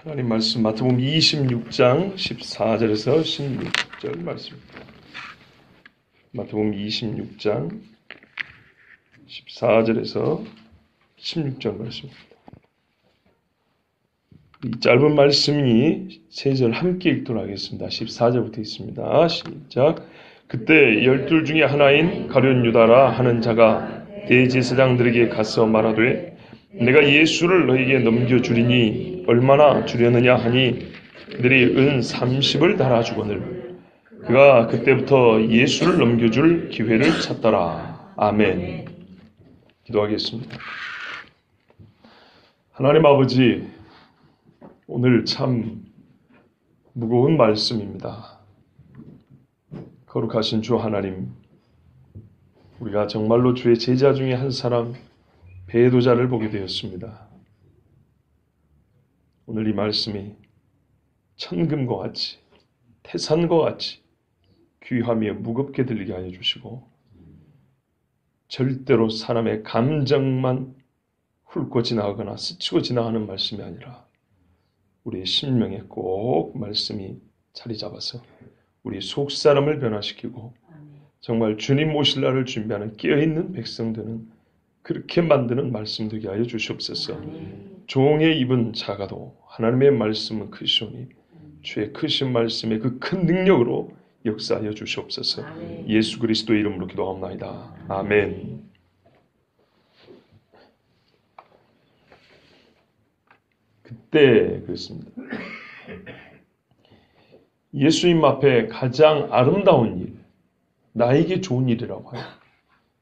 하나님 말씀 마태복음 26장 14절에서 16절 말씀입니다. 마태복음 26장 14절에서 16절 말씀입니다. 이 짧은 말씀이 세 절 함께 읽도록 하겠습니다. 14절부터 있습니다. 시작. 그때 12 중에 하나인 가룟 유다라 하는 자가 대제사장들에게 가서 말하되 내가 예수를 너에게 넘겨주리니 얼마나 주려느냐 하니 그들이 은 30을 달아주거늘 그가 그때부터 예수를 넘겨줄 기회를 찾더라. 아멘. 기도하겠습니다. 하나님 아버지, 오늘 참 무거운 말씀입니다. 거룩하신 주 하나님, 우리가 정말로 주의 제자 중에 한 사람, 배도자를 보게 되었습니다. 오늘 이 말씀이 천금과 같이, 태산과 같이 귀하며 무겁게 들리게 하여 주시고 절대로 사람의 감정만 훑고 지나가거나 스치고 지나가는 말씀이 아니라 우리의 심령에 꼭 말씀이 자리 잡아서 우리 속사람을 변화시키고 정말 주님 모실 날을 준비하는 깨어있는 백성 되는 그렇게 만드는 말씀 되게 하여 주시옵소서. 종의 입은 작아도 하나님의 말씀은 크시오니 주의 크신 말씀의 그 큰 능력으로 역사하여 주시옵소서. 예수 그리스도의 이름으로 기도합나이다. 아멘. 그때 그랬습니다. 예수님 앞에 가장 아름다운 일, 나에게 좋은 일이라고 해요.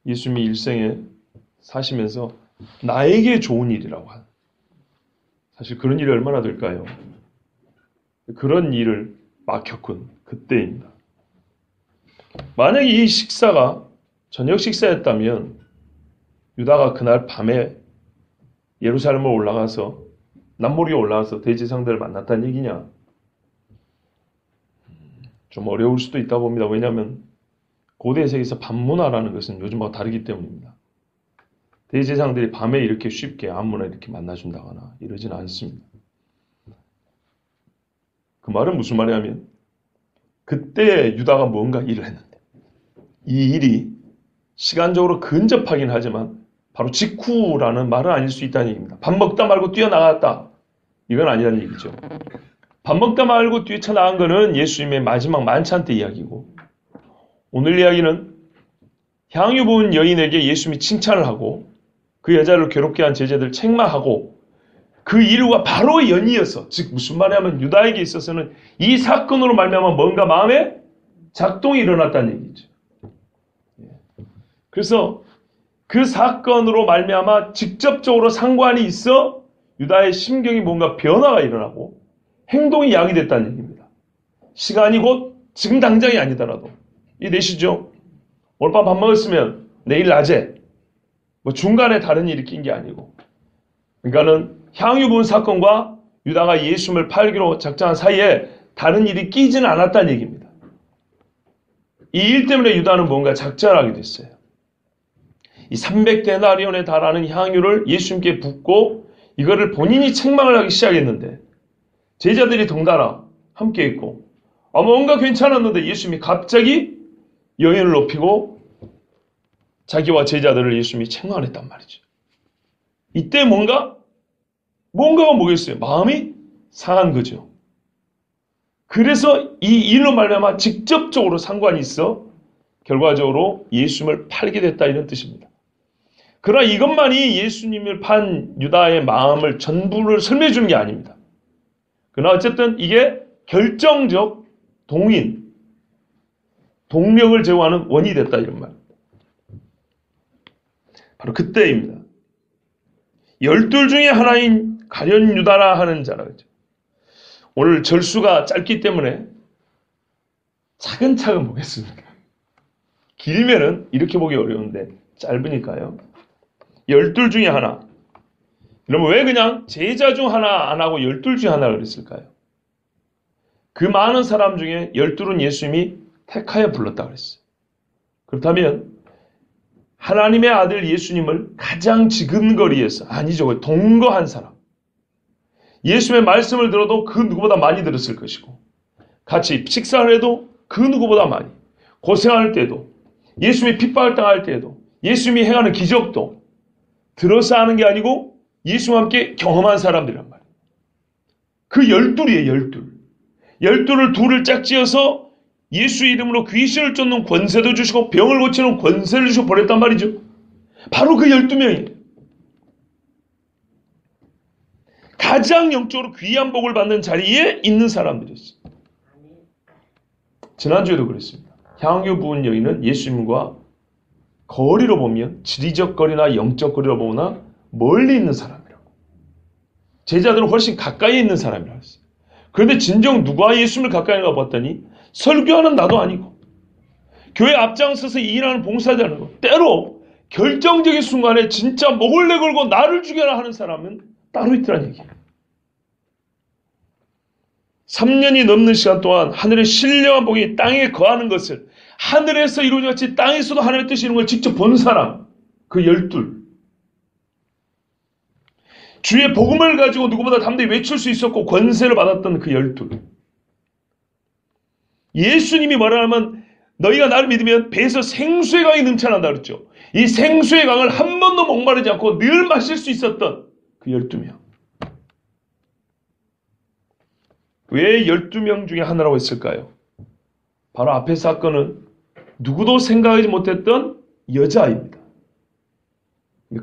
예수님이 일생에 사시면서 나에게 좋은 일이라고 하는, 사실 그런 일이 얼마나 될까요? 그런 일을 막 겪은 그때입니다. 만약에 이 식사가 저녁 식사였다면 유다가 그날 밤에 예루살렘으로 올라가서 남모리에 올라가서 대제사장들을 만났다는 얘기냐? 좀 어려울 수도 있다 봅니다. 왜냐하면 고대 세계에서 밤문화라는 것은 요즘하고 다르기 때문입니다. 대제사장들이 밤에 이렇게 쉽게 아무나 이렇게 만나준다거나 이러지는 않습니다. 그 말은 무슨 말이냐면 그때 유다가 뭔가 일을 했는데 이 일이 시간적으로 근접하긴 하지만 바로 직후라는 말은 아닐 수 있다는 얘기입니다. 밥 먹다 말고 뛰어나갔다. 이건 아니라는 얘기죠. 밥 먹다 말고 뛰쳐나간 거는 예수님의 마지막 만찬 때 이야기고 오늘 이야기는 향유 부은 여인에게 예수님이 칭찬을 하고 그 여자를 괴롭게 한 제자들을 책망하고 그 일과 바로 연이어서, 즉 무슨 말이냐면 유다에게 있어서는 이 사건으로 말미암아 뭔가 마음에 작동이 일어났다는 얘기죠. 그래서 그 사건으로 말미암아 직접적으로 상관이 있어 유다의 심경이 뭔가 변화가 일어나고 행동이 야기됐다는 얘기입니다. 시간이 곧 지금 당장이 아니더라도 이해되시죠? 오늘 밤 밥 먹었으면 내일 낮에 뭐 중간에 다른 일이 낀 게 아니고 그러니까는 향유 부은 사건과 유다가 예수님을 팔기로 작정한 사이에 다른 일이 끼지는 않았다는 얘기입니다. 이 일 때문에 유다는 뭔가 작정하게 됐어요. 이 300데나리온에 달하는 향유를 예수님께 붓고 이거를 본인이 책망을 하기 시작했는데 제자들이 덩달아 함께 있고 뭔가 괜찮았는데 예수님이 갑자기 여인을 높이고 자기와 제자들을 예수님이 책망을 했단 말이죠. 이때 뭔가가 뭐겠어요? 마음이 상한 거죠. 그래서 이 일로 말미암아 직접적으로 상관이 있어 결과적으로 예수님을 팔게 됐다 이런 뜻입니다. 그러나 이것만이 예수님을 판 유다의 마음을 전부를 설명해 주는 게 아닙니다. 그러나 어쨌든 이게 결정적 동력을 제공하는 원인이 됐다 이런 말. 바로 그때입니다. 12 중에 하나인 가룟 유다라 하는 자라 그러죠. 오늘 절수가 짧기 때문에 차근차근 보겠습니다. 길면은 이렇게 보기 어려운데 짧으니까요. 12 중에 하나. 그러면 왜 그냥 제자 중 하나 안 하고 12 중에 하나 그랬을까요? 그 많은 사람 중에 12는 예수님이 택하여 불렀다 그랬어요. 그렇다면 하나님의 아들 예수님을 가장 지근거리에서, 아니죠, 동거한 사람, 예수님의 말씀을 들어도 그 누구보다 많이 들었을 것이고, 같이 식사를 해도 그 누구보다 많이, 고생할 때도, 예수님이 핍박을 당할 때에도, 예수님이 행하는 기적도 들어서 하는 게 아니고 예수님과 함께 경험한 사람들이란 말이에요. 그 열둘이에요, 열둘. 열둘을 둘을 짝지어서 예수 이름으로 귀신을 쫓는 권세도 주시고 병을 고치는 권세를 주시고 보냈단 말이죠. 바로 그 12명이에요. 가장 영적으로 귀한 복을 받는 자리에 있는 사람들이었어요. 지난주에도 그랬습니다. 향유 부은 여인은 예수님과 거리로 보면 지리적 거리나 영적 거리로 보나 멀리 있는 사람이라고. 제자들은 훨씬 가까이 있는 사람이라고 했어요. 그런데 진정 누가 예수님을 가까이 가봤더니 설교하는 나도 아니고 교회 앞장서서 일하는 봉사자는 거, 때로 결정적인 순간에 진짜 목을 내걸고 나를 죽여라 하는 사람은 따로 있더란 얘기예요. 3년이 넘는 시간 동안 하늘의 신령한 복이 땅에 거하는 것을 하늘에서 이루어진 같이 땅에서도 하나님의 뜻이 이루는 걸 직접 본 사람, 그 12. 주의 복음을 가지고 누구보다 담대히 외칠 수 있었고 권세를 받았던 그 12. 예수님이 뭐라 하면 너희가 나를 믿으면 배에서 생수의 강이 넘쳐난다 그랬죠. 이 생수의 강을 한 번도 목마르지 않고 늘 마실 수 있었던 그 12명. 왜 12명 중에 하나라고 했을까요? 바로 앞의 사건은 누구도 생각하지 못했던 여자아이입니다.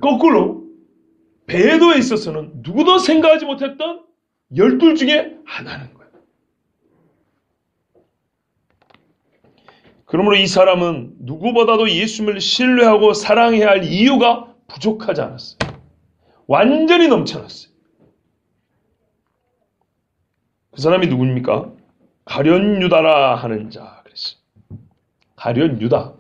거꾸로 베드로에 있어서는 누구도 생각하지 못했던 12 중에 하나는 거예요. 그러므로 이 사람은 누구보다도 예수님을 신뢰하고 사랑해야 할 이유가 부족하지 않았어요. 완전히 넘쳐났어요. 그 사람이 누굽니까? 가룟 유다라 하는 자 그랬어요. 가룟 유다.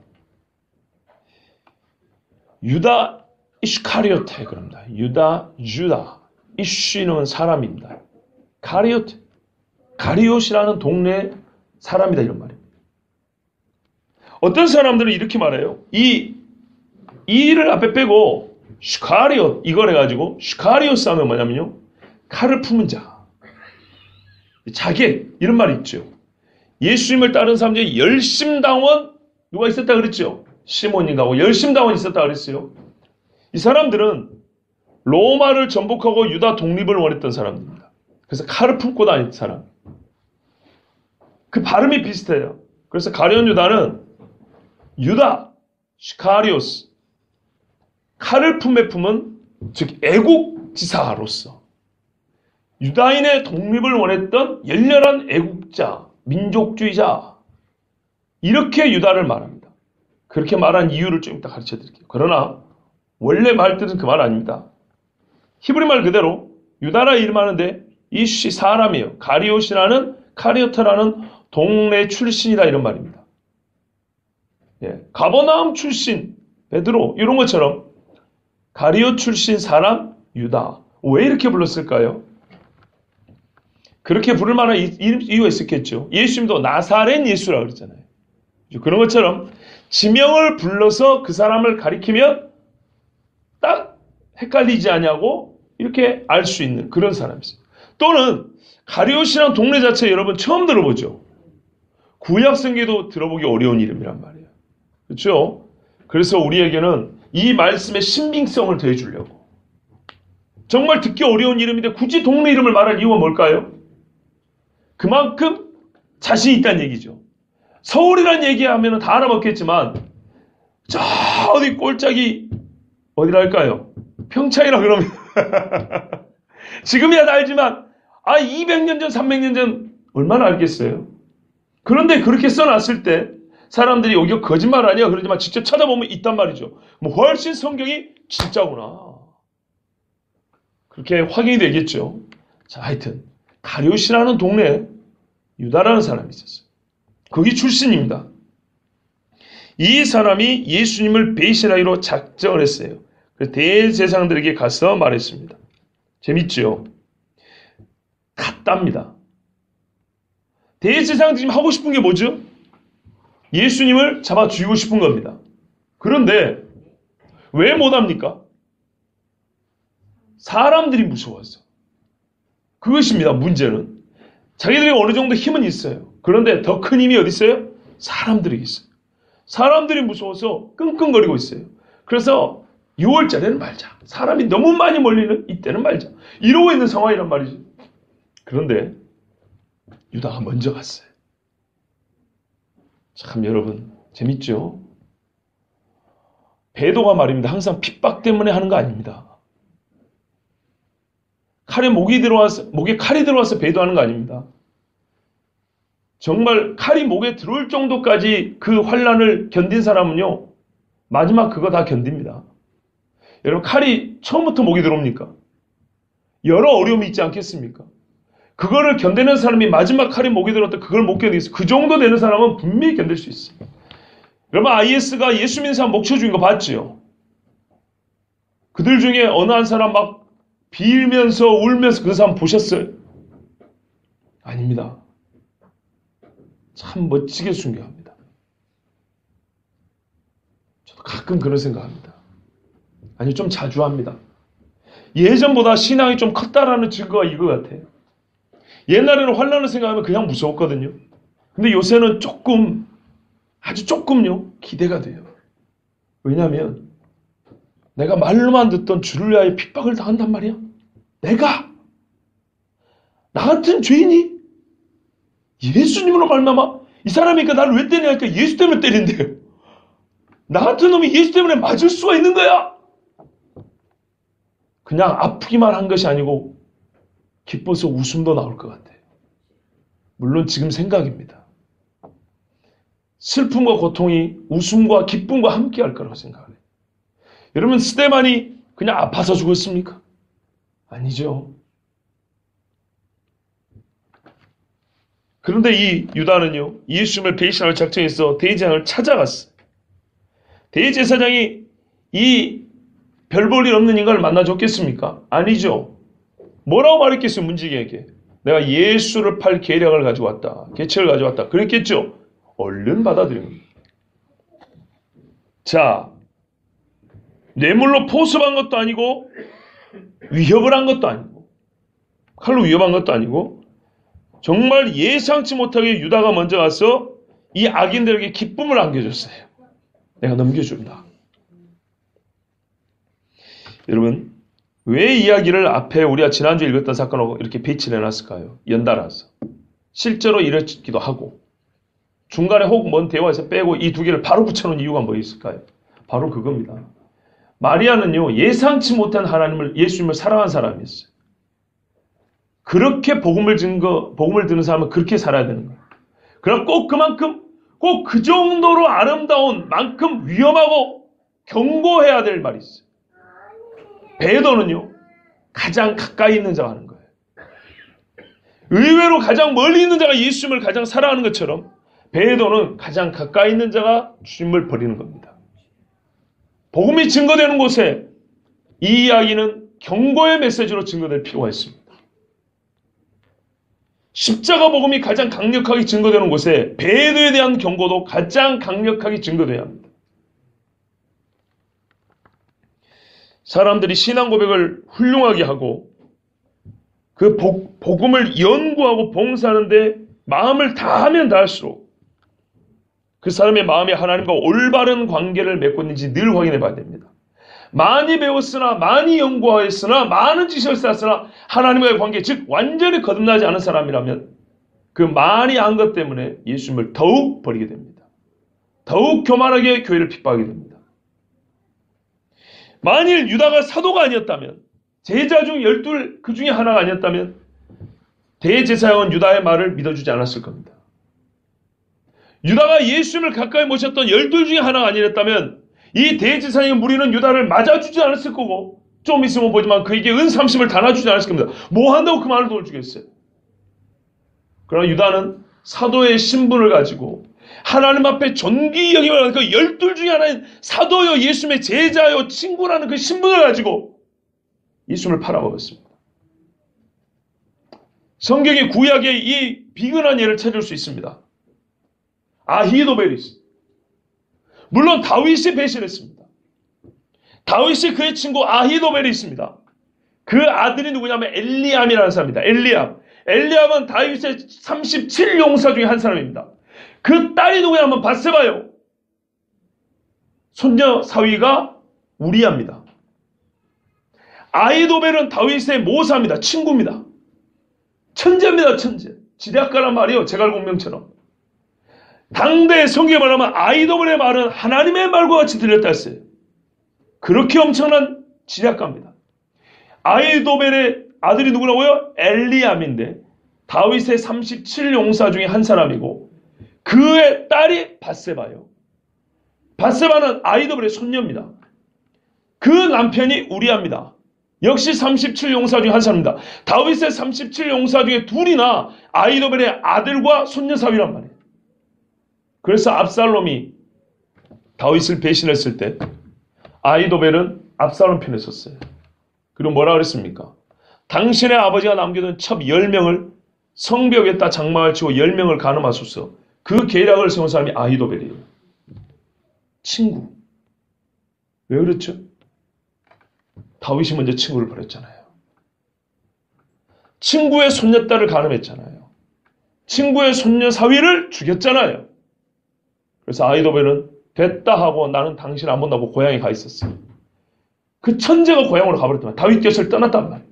유다 이슈카리오테 그럽니다. 유다 이슈는 사람입니다. 가리오테 가리옷이라는 동네 사람이다 이런 말입니다. 어떤 사람들은 이렇게 말해요. 이 이를 앞에 빼고 슈카리옷 이걸 해가지고 슈카리오스 하면 뭐냐면요. 칼을 품은 자. 자객 이런 말이 있죠. 예수님을 따른 사람 중에 열심당원 누가 있었다 그랬죠. 시몬이라고 열심당원이 있었다 그랬어요. 이 사람들은 로마를 전복하고 유다 독립을 원했던 사람들입니다. 그래서 칼을 품고 다니는 사람. 그 발음이 비슷해요. 그래서 가룟 유다는 유다, 시카리오스, 칼을 품은 즉 애국지사로서 유다인의 독립을 원했던 열렬한 애국자, 민족주의자 이렇게 유다를 말합니다. 그렇게 말한 이유를 좀 이따 가르쳐 드릴게요. 그러나 원래 말뜻은 그 말 아닙니다. 히브리 말 그대로 유다라 이름하는데 이씨 사람이에요. 가리옷이라는 카리오트라는 동네 출신이다 이런 말입니다. 예, 가버나움 출신 베드로 이런 것처럼 가리옷 출신 사람 유다. 왜 이렇게 불렀을까요? 그렇게 부를 만한 이유가 있었겠죠. 예수님도 나사렛 예수라고 그랬잖아요. 그런 것처럼 지명을 불러서 그 사람을 가리키면 딱 헷갈리지 않냐고 이렇게 알 수 있는 그런 사람이었어요. 또는 가리옷이라는 동네 자체 여러분 처음 들어보죠. 구약 성경에도 들어보기 어려운 이름이란 말이에요. 그렇죠? 그래서 우리에게는 이 말씀의 신빙성을 더해주려고 정말 듣기 어려운 이름인데 굳이 동네 이름을 말할 이유가 뭘까요? 그만큼 자신이 있다는 얘기죠. 서울이라는 얘기하면 다 알아먹겠지만 저 어디 꼴짝이 어디랄까요? 평창이라 그러면 지금이야 다 알지만 200년 전 300년 전 얼마나 알겠어요? 그런데 그렇게 써놨을 때 사람들이 여기가 거짓말 아니야 그러지만 직접 찾아보면 있단 말이죠. 뭐 훨씬 성경이 진짜구나. 그렇게 확인이 되겠죠. 자, 하여튼 가룟이라는 동네에 유다라는 사람이 있었어요. 거기 출신입니다. 이 사람이 예수님을 배신하기로 작정을 했어요. 그래서 대제사장들에게 가서 말했습니다. 재밌죠? 갔답니다. 대제사장들이 지금 하고 싶은 게 뭐죠? 예수님을 잡아 죽이고 싶은 겁니다. 그런데 왜 못합니까? 사람들이 무서워서. 그것입니다. 문제는. 자기들이 어느 정도 힘은 있어요. 그런데 더 큰 힘이 어디 있어요? 사람들이 있어요. 사람들이 무서워서 끙끙거리고 있어요. 그래서 6월짜리는 말자. 사람이 너무 많이 몰리는 이때는 말자. 이러고 있는 상황이란 말이죠. 그런데 유다가 먼저 갔어요. 참 여러분 재밌죠? 배도가 말입니다. 항상 핍박 때문에 하는 거 아닙니다. 목에 칼이 들어와서 배도하는 거 아닙니다. 정말 칼이 목에 들어올 정도까지 그 환난을 견딘 사람은요, 마지막 그거 다 견딥니다. 여러분, 칼이 처음부터 목에 들어옵니까? 여러 어려움이 있지 않겠습니까? 그거를 견디는 사람이 마지막 칼이 목에 들어왔다 그걸 못 견디겠어요. 그 정도 되는 사람은 분명히 견딜 수 있어요. 여러분, IS가 예수 믿는 사람 목초 죽인 거 봤지요? 그들 중에 어느 한 사람 막 빌면서 울면서 그 사람 보셨어요? 아닙니다. 참 멋지게 순교합니다. 저도 가끔 그런 생각합니다. 아니 좀 자주 합니다. 예전보다 신앙이 좀 컸다라는 증거가 이거 같아요. 옛날에는 환난을 생각하면 그냥 무서웠거든요. 근데 요새는 조금 아주 조금요 기대가 돼요. 왜냐하면 내가 말로만 듣던 주를 위하여 핍박을 당한단 말이야. 내가 나 같은 죄인이 예수님으로 말미암아 이 사람이 나를 왜 때리냐니까 예수 때문에 때린대요. 나 같은 놈이 예수 때문에 맞을 수가 있는 거야. 그냥 아프기만 한 것이 아니고 기뻐서 웃음도 나올 것 같아요. 물론 지금 생각입니다. 슬픔과 고통이 웃음과 기쁨과 함께 할 거라고 생각해요. 여러분 스데반이 그냥 아파서 죽었습니까? 아니죠. 그런데 이 유다는요, 예수님을 배신할 작정에서 대제사장을 찾아갔어요. 대제사장이 이 별 볼 일 없는 인간을 만나줬겠습니까? 아니죠. 뭐라고 말했겠어요, 문지기에게? 내가 예수를 팔 계략을 가지고 왔다. 계책을 가지고 왔다. 그랬겠죠? 얼른 받아들인 겁니다. 자, 뇌물로 포섭한 것도 아니고, 위협을 한 것도 아니고, 칼로 위협한 것도 아니고, 정말 예상치 못하게 유다가 먼저 가서 이 악인들에게 기쁨을 안겨줬어요. 내가 넘겨준다. 여러분, 왜 이야기를 앞에 우리가 지난주에 읽었던 사건하고 이렇게 배치를 해놨을까요? 연달아서. 실제로 이렇기도 하고, 중간에 혹 먼 대화에서 빼고 이 두 개를 바로 붙여놓은 이유가 뭐 있을까요? 바로 그겁니다. 마리아는요, 예상치 못한 예수님을 사랑한 사람이었어요. 그렇게 복음을 듣는 사람은 그렇게 살아야 되는 거예요. 그럼 꼭 그 정도로 아름다운 만큼 위험하고 경고해야 될 말이 있어요. 배도는요, 가장 가까이 있는 자가 하는 거예요. 의외로 가장 멀리 있는 자가 예수님을 가장 사랑하는 것처럼 배도는 가장 가까이 있는 자가 주님을 버리는 겁니다. 복음이 증거되는 곳에 이 이야기는 경고의 메시지로 증거될 필요가 있습니다. 십자가 복음이 가장 강력하게 증거되는 곳에 배도에 대한 경고도 가장 강력하게 증거돼야 합니다. 사람들이 신앙 고백을 훌륭하게 하고 그 복음을 연구하고 봉사하는데 마음을 다하면 다할수록 그 사람의 마음이 하나님과 올바른 관계를 맺고 있는지 늘 확인해 봐야 됩니다. 많이 배웠으나 많이 연구하였으나 많은 지식을 쌓았으나 하나님과의 관계, 즉 완전히 거듭나지 않은 사람이라면 그 많이 한 것 때문에 예수님을 더욱 버리게 됩니다. 더욱 교만하게 교회를 핍박하게 됩니다. 만일 유다가 사도가 아니었다면, 제자 중 12 그 중에 하나가 아니었다면 대제사장은 유다의 말을 믿어주지 않았을 겁니다. 유다가 예수님을 가까이 모셨던 12 중에 하나가 아니었다면 이 대제사장의 무리는 유다를 맞아주지 않았을 거고 좀 있으면 보지만 그에게 은30을 다 놔주지 않았을 겁니다. 뭐 한다고 그 말을 돌주겠어요? 그러나 유다는 사도의 신분을 가지고 하나님 앞에 존귀 여김을 하는 그 12 중에 하나인 사도요 예수님의 제자요 친구라는 그 신분을 가지고 예수님을 팔아먹었습니다. 성경의 구약에 이 비근한 예를 찾을 수 있습니다. 아히도벨이 있습니다. 물론 다윗이 배신했습니다. 다윗이 그의 친구 아히도벨이 있습니다. 그 아들이 누구냐면 엘리암이라는 사람입니다. 엘리암. 엘리암은 다윗의 37용사 중에 한 사람입니다. 그 딸이 누구냐면 바세바요. 손녀 사위가 우리아입니다. 아이도벨은 다윗의 모사입니다. 친구입니다. 천재입니다. 천재. 지략가란 말이요. 제갈공명처럼. 당대 성경에 말하면 아이도벨의 말은 하나님의 말과 같이 들렸다 했어요. 그렇게 엄청난 지략가입니다. 아이도벨의 아들이 누구라고요? 엘리암인데 다윗의 37용사 중에 한 사람이고 그의 딸이 바세바요. 바세바는 아이도벨의 손녀입니다. 그 남편이 우리아입니다. 역시 37용사 중에 한 사람입니다. 다윗의 37용사 중에 둘이나 아이도벨의 아들과 손녀 사위란 말이에요. 그래서 압살롬이 다윗을 배신했을 때 아이도벨은 압살롬 편에 섰어요. 그리고 뭐라 그랬습니까? 당신의 아버지가 남겨둔 첩 10명을 성벽에다 장막을 치고 10명을 가늠하소서. 그 계략을 세운 사람이 아이도벨이에요. 친구. 왜 그랬죠? 다윗이 먼저 친구를 버렸잖아요. 친구의 손녀딸을 가늠했잖아요. 친구의 손녀 사위를 죽였잖아요. 그래서 아이도벨은 됐다 하고 나는 당신 안 본다고 고향에 가 있었어요. 그 천재가 고향으로 가버렸더만 다윗 곁을 떠났단 말이에요.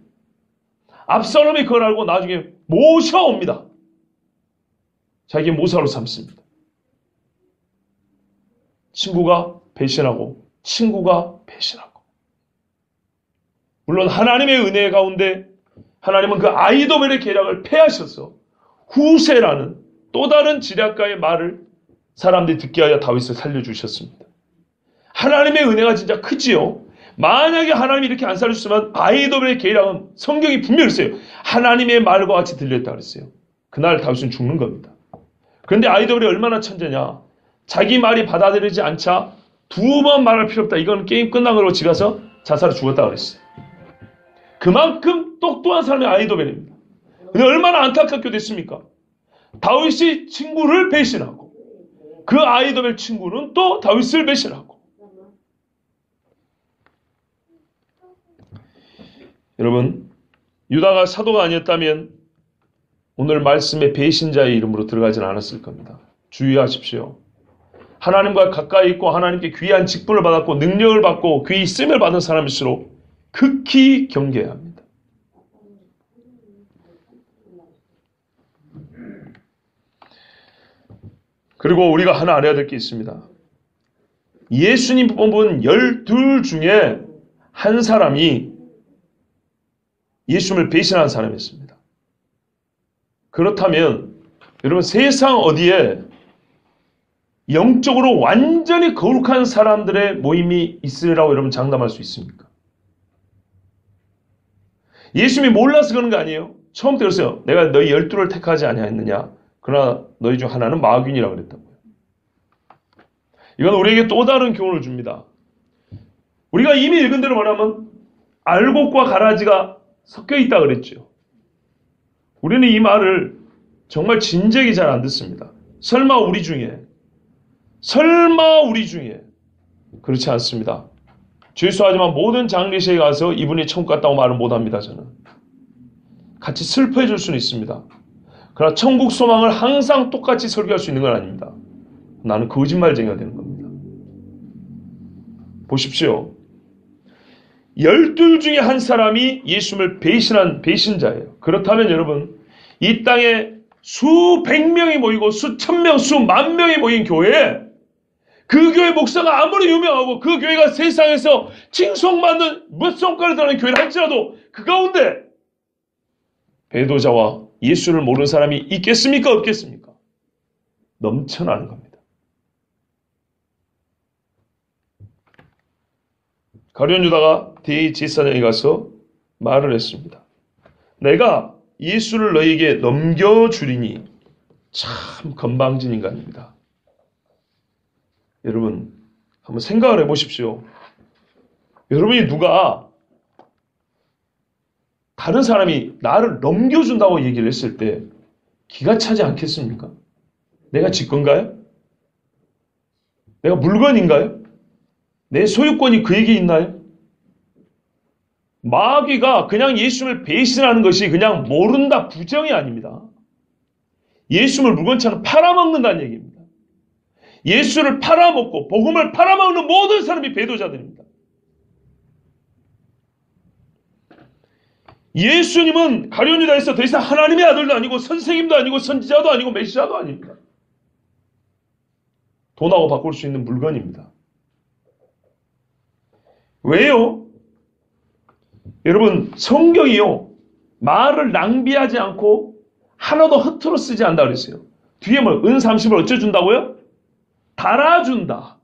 압살롬이 그걸 알고 나중에 모셔옵니다. 자기 모사로 삼습니다. 친구가 배신하고 친구가 배신하고. 물론 하나님의 은혜 가운데 하나님은 그 아이도벨의 계략을 패하셔서 후세라는 또 다른 지략가의 말을 사람들이 듣게 하여 다윗을 살려주셨습니다. 하나님의 은혜가 진짜 크지요. 만약에 하나님이 이렇게 안 살려주시면 아이도벨의 계략은 성경이 분명히 있어요. 하나님의 말과 같이 들렸다 그랬어요. 그날 다윗은 죽는 겁니다. 그런데 아이도벨이 얼마나 천재냐. 자기 말이 받아들이지 않자 2번 말할 필요 없다. 이건 게임 끝난 거로 지가서 자살을 죽었다 그랬어요. 그만큼 똑똑한 사람이 아이도벨입니다. 근데 얼마나 안타깝게 됐습니까? 다윗이 친구를 배신하고 그 아이도벨 친구는 또 다윗을 배신하고. 여러분, 유다가 사도가 아니었다면 오늘 말씀의 배신자의 이름으로 들어가지는 않았을 겁니다. 주의하십시오. 하나님과 가까이 있고 하나님께 귀한 직분을 받았고 능력을 받고 귀히 쓰임을 받은 사람일수록 극히 경계해야 합니다. 그리고 우리가 하나 알아야 될 게 있습니다. 예수님 뽑은 12 중에 한 사람이 예수님을 배신한 사람이었습니다. 그렇다면 여러분 세상 어디에 영적으로 완전히 거룩한 사람들의 모임이 있으리라고 여러분 장담할 수 있습니까? 예수님이 몰라서 그런 거 아니에요. 처음부터 그랬어요. 내가 너희 12를 택하지 아니하였느냐. 그러나 너희 중 하나는 마귀니라고 그랬다고요. 이건 우리에게 또 다른 교훈을 줍니다. 우리가 이미 읽은 대로 말하면 알곡과 가라지가 섞여 있다 그랬죠. 우리는 이 말을 정말 진작에 잘 안 듣습니다. 설마 우리 중에 그렇지 않습니다. 죄송하지만 모든 장례식에 가서 이분이 천국 갔다고 말을 못합니다. 저는 같이 슬퍼해 줄 수는 있습니다. 그러나 천국 소망을 항상 똑같이 설교할 수 있는 건 아닙니다. 나는 거짓말쟁이가 되는 겁니다. 보십시오. 12 중에 한 사람이 예수님을 배신한 배신자예요. 그렇다면 여러분, 이 땅에 수백 명이 모이고 수천 명, 수만 명이 모인 교회에 그 교회 목사가 아무리 유명하고 그 교회가 세상에서 칭송받는 몇 손가락에 들어가는 교회를 할지라도 그 가운데 배도자와 예수를 모르는 사람이 있겠습니까? 없겠습니까? 넘쳐나는 겁니다. 가룟 유다가 대제사장에 가서 말을 했습니다. 내가 예수를 너희에게 넘겨주리니 참 건방진 인간입니다. 여러분 한번 생각을 해보십시오. 여러분이 누가 다른 사람이 나를 넘겨준다고 얘기를 했을 때 기가 차지 않겠습니까? 내가 지 건가요? 내가 물건인가요? 내 소유권이 그에게 있나요? 마귀가 그냥 예수님을 배신하는 것이 그냥 모른다, 부정이 아닙니다. 예수님을 물건처럼 팔아먹는다는 얘기입니다. 예수를 팔아먹고 복음을 팔아먹는 모든 사람이 배도자들입니다. 예수님은 가룟 유다에서 더 이상 하나님의 아들도 아니고 선생님도 아니고 선지자도 아니고 메시아도 아닙니다. 돈하고 바꿀 수 있는 물건입니다. 왜요? 여러분, 성경이요, 말을 낭비하지 않고 하나도 허투루 쓰지 않는다 그랬어요. 뒤에 뭐 은 30을 어쩌준다고요? 달아준다.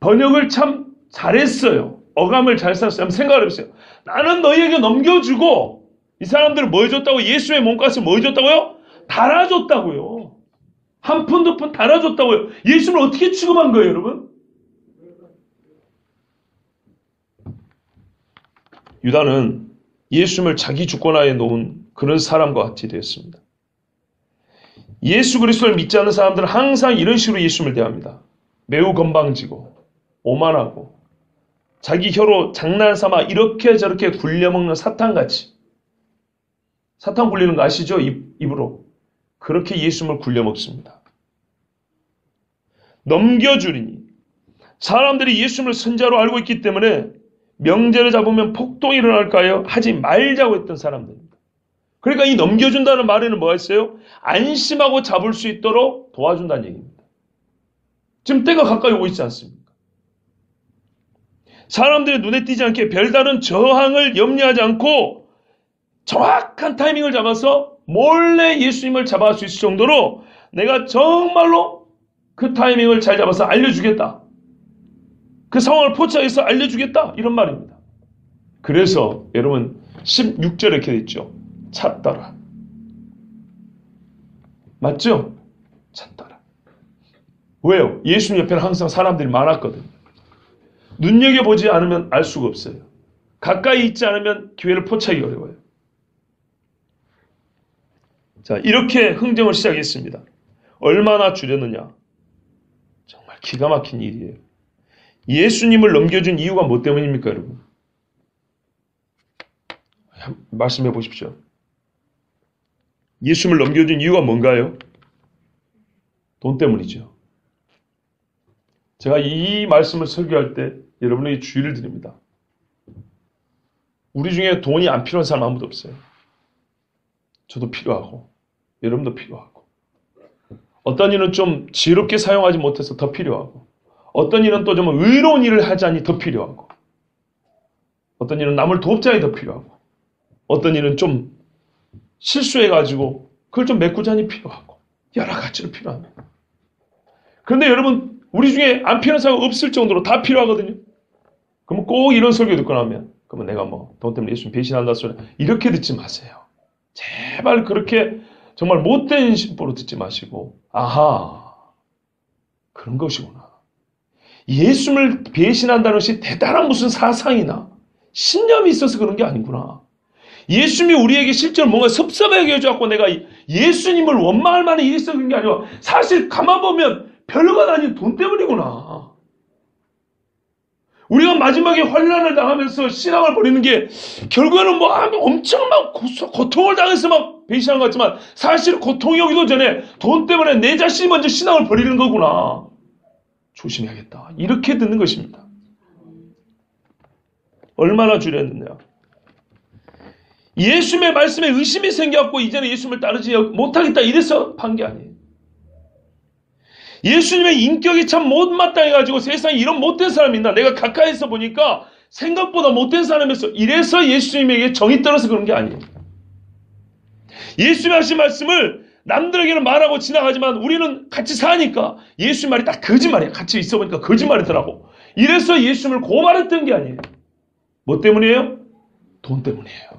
번역을 참 잘했어요. 어감을 잘 썼어요. 한번 생각을 해보세요. 나는 너희에게 넘겨주고, 이 사람들은 뭐 해줬다고? 예수의 몸값을 뭐 해줬다고요? 달아줬다고요. 한 푼, 두 푼 달아줬다고요. 예수를 어떻게 취급한 거예요, 여러분? 유다는 예수님을 자기 주권하에 놓은 그런 사람과 같이 되었습니다. 예수 그리스도를 믿지 않는 사람들은 항상 이런 식으로 예수님을 대합니다. 매우 건방지고 오만하고 자기 혀로 장난삼아 이렇게 저렇게 굴려먹는 사탄같이. 사탄 굴리는 거 아시죠? 입으로. 그렇게 예수님을 굴려먹습니다. 넘겨주리니 사람들이 예수님을 선자로 알고 있기 때문에 명제를 잡으면 폭동이 일어날까요? 하지 말자고 했던 사람들입니다. 그러니까 이 넘겨준다는 말에는 뭐가 있어요? 안심하고 잡을 수 있도록 도와준다는 얘기입니다. 지금 때가 가까이 오고 있지 않습니까? 사람들의 눈에 띄지 않게 별다른 저항을 염려하지 않고 정확한 타이밍을 잡아서 몰래 예수님을 잡아갈 수 있을 정도로 내가 정말로 그 타이밍을 잘 잡아서 알려주겠다. 그 상황을 포착해서 알려주겠다. 이런 말입니다. 그래서 여러분 16절에 이렇게 됐죠. 찾더라. 맞죠? 찾더라. 왜요? 예수님 옆에는 항상 사람들이 많았거든요. 눈여겨보지 않으면 알 수가 없어요. 가까이 있지 않으면 기회를 포착하기 어려워요. 자, 이렇게 흥정을 시작했습니다. 얼마나 줄였느냐. 정말 기가 막힌 일이에요. 예수님을 넘겨준 이유가 뭐 때문입니까, 여러분? 말씀해 보십시오. 예수님을 넘겨준 이유가 뭔가요? 돈 때문이죠. 제가 이 말씀을 설교할 때 여러분에게 주의를 드립니다. 우리 중에 돈이 안 필요한 사람 아무도 없어요. 저도 필요하고 여러분도 필요하고 어떤 일은 좀 지혜롭게 사용하지 못해서 더 필요하고 어떤 일은 또 좀 의로운 일을 하자니 더 필요하고 어떤 일은 남을 돕자니 더 필요하고 어떤 일은 좀 실수해가지고 그걸 좀 메꾸자니 필요하고 여러 가지로 필요합니다. 그런데 여러분 우리 중에 안 필요한 사람 없을 정도로 다 필요하거든요. 그러면 꼭 이런 설교 듣고 나면 그러면 내가 뭐 돈 때문에 예수님 배신한다 소리 이렇게 듣지 마세요. 제발 그렇게 정말 못된 심보로 듣지 마시고 아하 그런 것이구나. 예수님을 배신한다는 것이 대단한 무슨 사상이나 신념이 있어서 그런 게 아니구나. 예수님이 우리에게 실제로 뭔가 섭섭하게 해줘갖고 내가 예수님을 원망할 만한 일이 있어 그런 게 아니고 사실 가만 보면 별것 아닌 돈 때문이구나. 우리가 마지막에 환난을 당하면서 신앙을 버리는 게 결국에는 뭐 엄청 막 고통을 당해서 막 배신한 것 같지만 사실 고통이 오기도 전에 돈 때문에 내 자신이 먼저 신앙을 버리는 거구나. 조심해야겠다. 이렇게 듣는 것입니다. 얼마나 줄였느냐. 예수님의 말씀에 의심이 생겨갖고 이제는 예수님을 따르지 못하겠다 이래서 판 게 아니에요. 예수님의 인격이 참 못마땅해가지고 세상에 이런 못된 사람이 있나. 내가 가까이서 보니까 생각보다 못된 사람이었어. 이래서 예수님에게 정이 떨어서 그런 게 아니에요. 예수님이 하신 말씀을 남들에게는 말하고 지나가지만 우리는 같이 사니까 예수님 말이 딱 거짓말이야. 같이 있어보니까 거짓말이더라고. 이래서 예수님을 고발했던 게 아니에요. 뭐 때문이에요? 돈 때문이에요.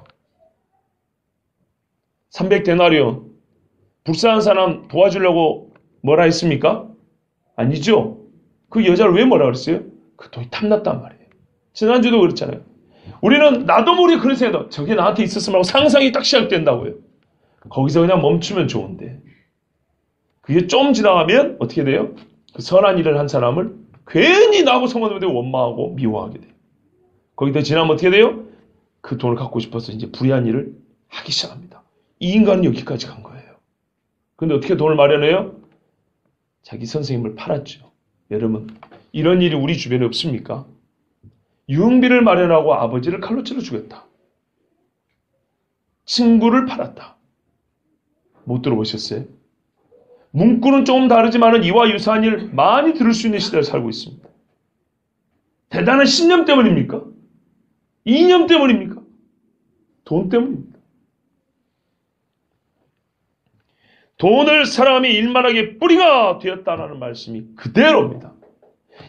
300데나리온 불쌍한 사람 도와주려고 뭐라 했습니까? 아니죠. 그 여자를 왜 뭐라 그랬어요? 그 돈이 탐났단 말이에요. 지난주도 그랬잖아요. 우리는 나도 모르게 그런 생각도 저게 나한테 있었으면 하고 상상이 딱 시작된다고요. 거기서 그냥 멈추면 좋은데 그게 좀 지나가면 어떻게 돼요? 그 선한 일을 한 사람을 괜히 나하고 성화되면 원망하고 미워하게 돼요. 거기다 지나면 어떻게 돼요? 그 돈을 갖고 싶어서 이제 불의한 일을 하기 시작합니다. 이 인간은 여기까지 간 거예요. 근데 어떻게 돈을 마련해요? 자기 선생님을 팔았죠. 여러분, 이런 일이 우리 주변에 없습니까? 유흥비를 마련하고 아버지를 칼로 찔러 죽였다. 친구를 팔았다. 못 들어보셨어요? 문구는 조금 다르지만 이와 유사한 일 많이 들을 수 있는 시대를 살고 있습니다. 대단한 신념 때문입니까? 이념 때문입니까? 돈 때문입니다. 돈을 사람이 일만하게 뿌리가 되었다라는 말씀이 그대로입니다.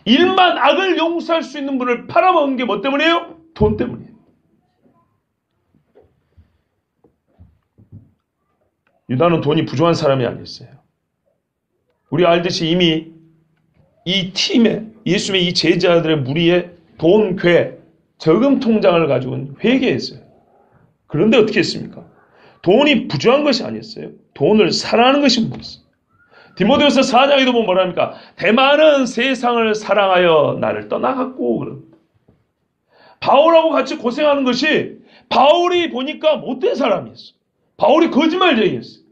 일만 악을 용서할 수 있는 분을 팔아먹은 게 뭐 때문이에요? 돈 때문이에요. 유다는 돈이 부족한 사람이 아니었어요. 우리 알듯이 이미 이 팀에 예수님의 이 제자들의 무리에 돈, 괴, 저금 통장을 가지고는 회개했어요. 그런데 어떻게 했습니까? 돈이 부족한 것이 아니었어요. 돈을 사랑하는 것이 뭐였어요? 디모데후서 4장에도 보면 뭐랍니까? 대만은 세상을 사랑하여 나를 떠나갔고 그럽니다. 바울하고 같이 고생하는 것이 바울이 보니까 못된 사람이었어요. 바울이 거짓말쟁이였어요.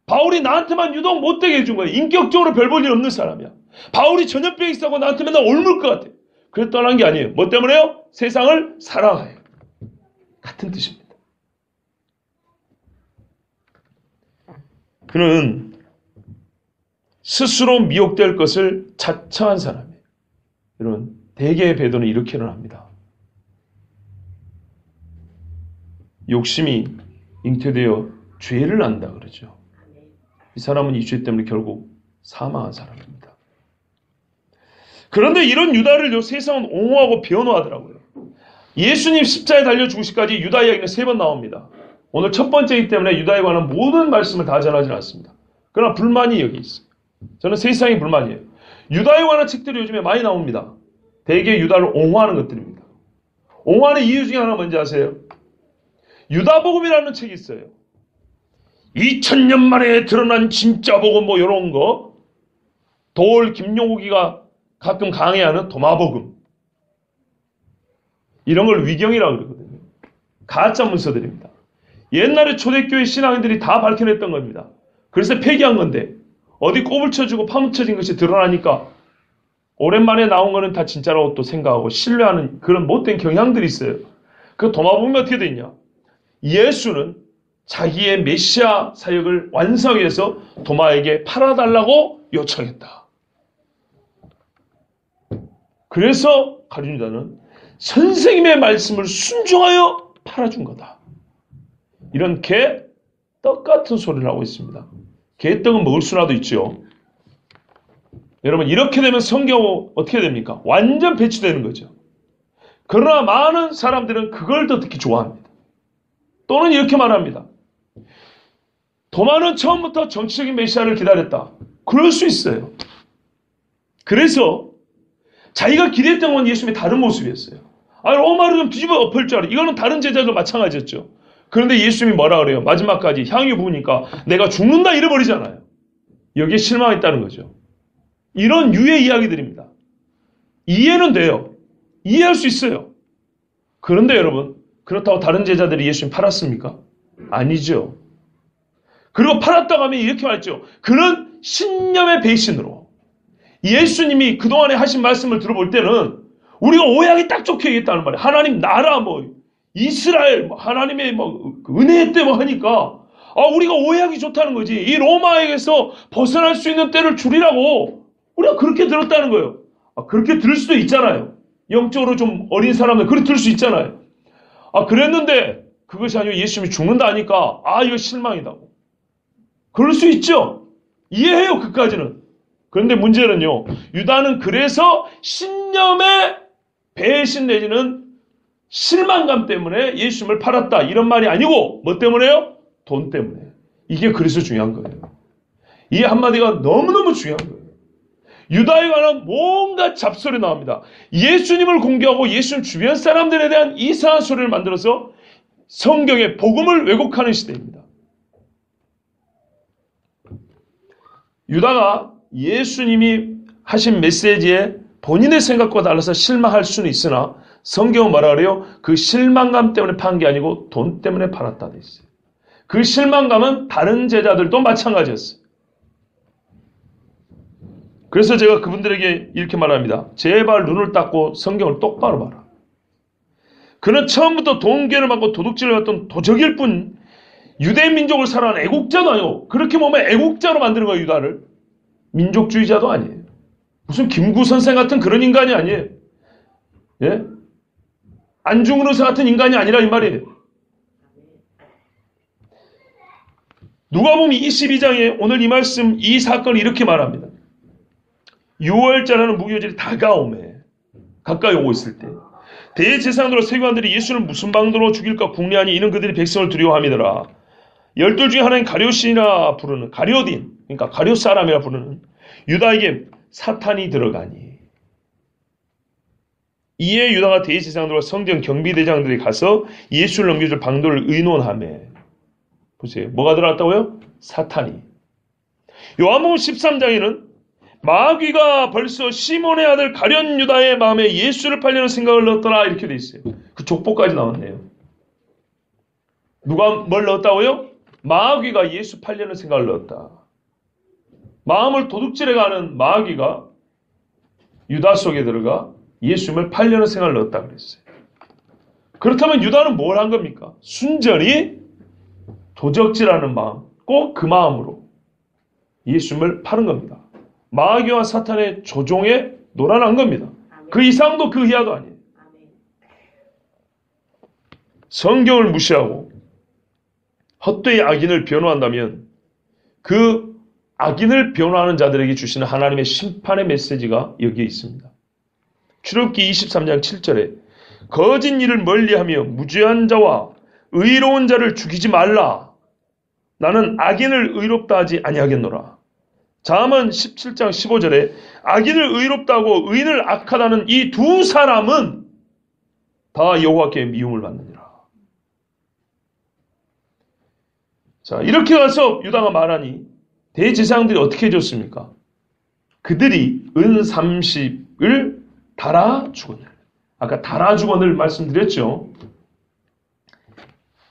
바울이 나한테만 유독 못되게 해준 거예요. 인격적으로 별 볼 일 없는 사람이야. 바울이 전염병이 있다고 나한테 맨날 옮을 것 같아. 그래서 떠난 게 아니에요. 뭐 때문에요? 세상을 사랑하여. 같은 뜻입니다. 그는 스스로 미혹될 것을 자처한 사람이에요. 여러분, 대개의 배도는 이렇게 일어납니다. 욕심이 잉태되어 죄를 난다 그러죠. 이 사람은 이 죄 때문에 결국 사망한 사람입니다. 그런데 이런 유다를 세상은 옹호하고 변호하더라고요. 예수님 십자가에 달려 죽으시기까지 유다 이야기는 3번 나옵니다. 오늘 첫 번째이기 때문에 유다에 관한 모든 말씀을 다 전하지는 않습니다. 그러나 불만이 여기 있어요. 저는 세상이 불만이에요. 유다에 관한 책들이 요즘에 많이 나옵니다. 대개 유다를 옹호하는 것들입니다. 옹호하는 이유 중에 하나 뭔지 아세요? 유다복음이라는 책이 있어요. 2000년 만에 드러난 진짜 복음 뭐 이런 거. 도올 김용욱이가 가끔 강의하는 도마복음. 이런 걸 위경이라고 그러거든요. 가짜 문서들입니다. 옛날에 초대교회 신앙인들이 다 밝혀냈던 겁니다. 그래서 폐기한 건데 어디 꼽을 쳐주고 파묻혀진 것이 드러나니까 오랜만에 나온 거는 다 진짜라고 또 생각하고 신뢰하는 그런 못된 경향들이 있어요. 그 도마복음이 어떻게 돼 있냐? 예수는 자기의 메시아 사역을 완성하기 위해서 도마에게 팔아달라고 요청했다. 그래서 가룟 유다는 선생님의 말씀을 순종하여 팔아준 거다. 이런 개, 떡 같은 소리를 하고 있습니다. 개떡은 먹을 수라도 있죠. 여러분, 이렇게 되면 성경은 어떻게 됩니까? 완전 배치되는 거죠. 그러나 많은 사람들은 그걸 더 듣기 좋아합니다. 또는 이렇게 말합니다. 도마는 처음부터 정치적인 메시아를 기다렸다. 그럴 수 있어요. 그래서 자기가 기대했던 건 예수님의 다른 모습이었어요. 로마를 좀 뒤집어 엎을 줄 알아. 이거는 다른 제자도 마찬가지였죠. 그런데 예수님이 뭐라 그래요? 마지막까지 향유 부으니까 내가 죽는다 이래버리잖아요. 여기에 실망했다는 거죠. 이런 유의 이야기들입니다. 이해는 돼요. 이해할 수 있어요. 그런데 여러분, 그렇다고 다른 제자들이 예수님 팔았습니까? 아니죠. 그리고 팔았다고 하면 이렇게 말했죠. 그는 신념의 배신으로 예수님이 그동안에 하신 말씀을 들어볼 때는 우리가 오해하기 딱 좋게 얘기했다는 말이에요. 하나님 나라 이스라엘 하나님의 은혜 때문에 하니까 우리가 오해하기 좋다는 거지. 이 로마에게서 벗어날 수 있는 때를 줄이라고 우리가 그렇게 들었다는 거예요. 그렇게 들을 수도 있잖아요. 영적으로 좀 어린 사람들 그렇게 들을 수 있잖아요. 그랬는데 그것이 아니고 예수님이 죽는다 하니까 이거 실망이다고. 그럴 수 있죠. 이해해요. 그까지는. 그런데 문제는요. 유다는 그래서 신념의 배신 내지는 실망감 때문에 예수님을 팔았다. 이런 말이 아니고 뭐 때문에요? 돈 때문에. 이게 그래서 중요한 거예요. 이 한마디가 너무너무 중요한 거예요. 유다에 관한 뭔가 잡소리 나옵니다. 예수님을 공개하고 예수님 주변 사람들에 대한 이상한 소리를 만들어서 성경의 복음을 왜곡하는 시대입니다. 유다가 예수님이 하신 메시지에 본인의 생각과 달라서 실망할 수는 있으나 성경은 뭐라 그래요? 그 실망감 때문에 판 게 아니고 돈 때문에 팔았다 돼 있어요. 그 실망감은 다른 제자들도 마찬가지였어요. 그래서 제가 그분들에게 이렇게 말합니다. 제발 눈을 닦고 성경을 똑바로 봐라. 그는 처음부터 돈괴를 받고 도둑질을 했던 도적일 뿐 유대 민족을 사랑하는 애국자도 아니고 그렇게 보면 애국자로 만드는 거예요. 유다를. 민족주의자도 아니에요. 무슨 김구 선생 같은 그런 인간이 아니에요. 예? 안중근 의사 같은 인간이 아니라 이 말이에요. 누가복음 22장에 오늘 이 말씀 이 사건을 이렇게 말합니다. 6월절하는 무교절이 다가오매 가까이 오고 있을 때 대제사장들과 세관들이 예수를 무슨 방도로 죽일까 궁리하니 이는 그들이 백성을 두려워함이더라. 12 중에 하나인 가룟이라 부르는 가룟딘 그러니까 가룟 사람이라 부르는 유다에게 사탄이 들어가니 이에 유다가 대제사장들과 성전 경비대장들이 가서 예수를 넘겨줄 방도를 의논하매 보세요. 뭐가 들어갔다고요? 사탄이. 요한복음 13장에는 마귀가 벌써 시몬의 아들 가룟 유다의 마음에 예수를 팔려는 생각을 넣었더라 이렇게 돼 있어요. 그 족보까지 나왔네요. 누가 뭘 넣었다고요? 마귀가 예수 팔려는 생각을 넣었다. 마음을 도둑질해가는 마귀가 유다 속에 들어가 예수님을 팔려는 생각을 넣었다 그랬어요. 그렇다면 유다는 뭘 한 겁니까? 순전히 도적질하는 마음, 꼭 그 마음으로 예수님을 파는 겁니다. 마귀와 사탄의 조종에 놀아난 겁니다. 그 이상도 그 이하도 아니에요. 성경을 무시하고 헛되이 악인을 변호한다면 그 악인을 변호하는 자들에게 주시는 하나님의 심판의 메시지가 여기에 있습니다. 출애굽기 23장 7절에 거짓 일을 멀리하며 무죄한 자와 의로운 자를 죽이지 말라. 나는 악인을 의롭다 하지 아니하겠노라. 잠언 17장 15절에 악인을 의롭다고 의인을 악하다는 이 두 사람은 다 여호와께 미움을 받느니라. 자, 이렇게 가서 유다가 말하니 대제사장들이 어떻게 해줬습니까? 그들이 은 30을 달아주거늘. 아까 달아주거늘 말씀드렸죠.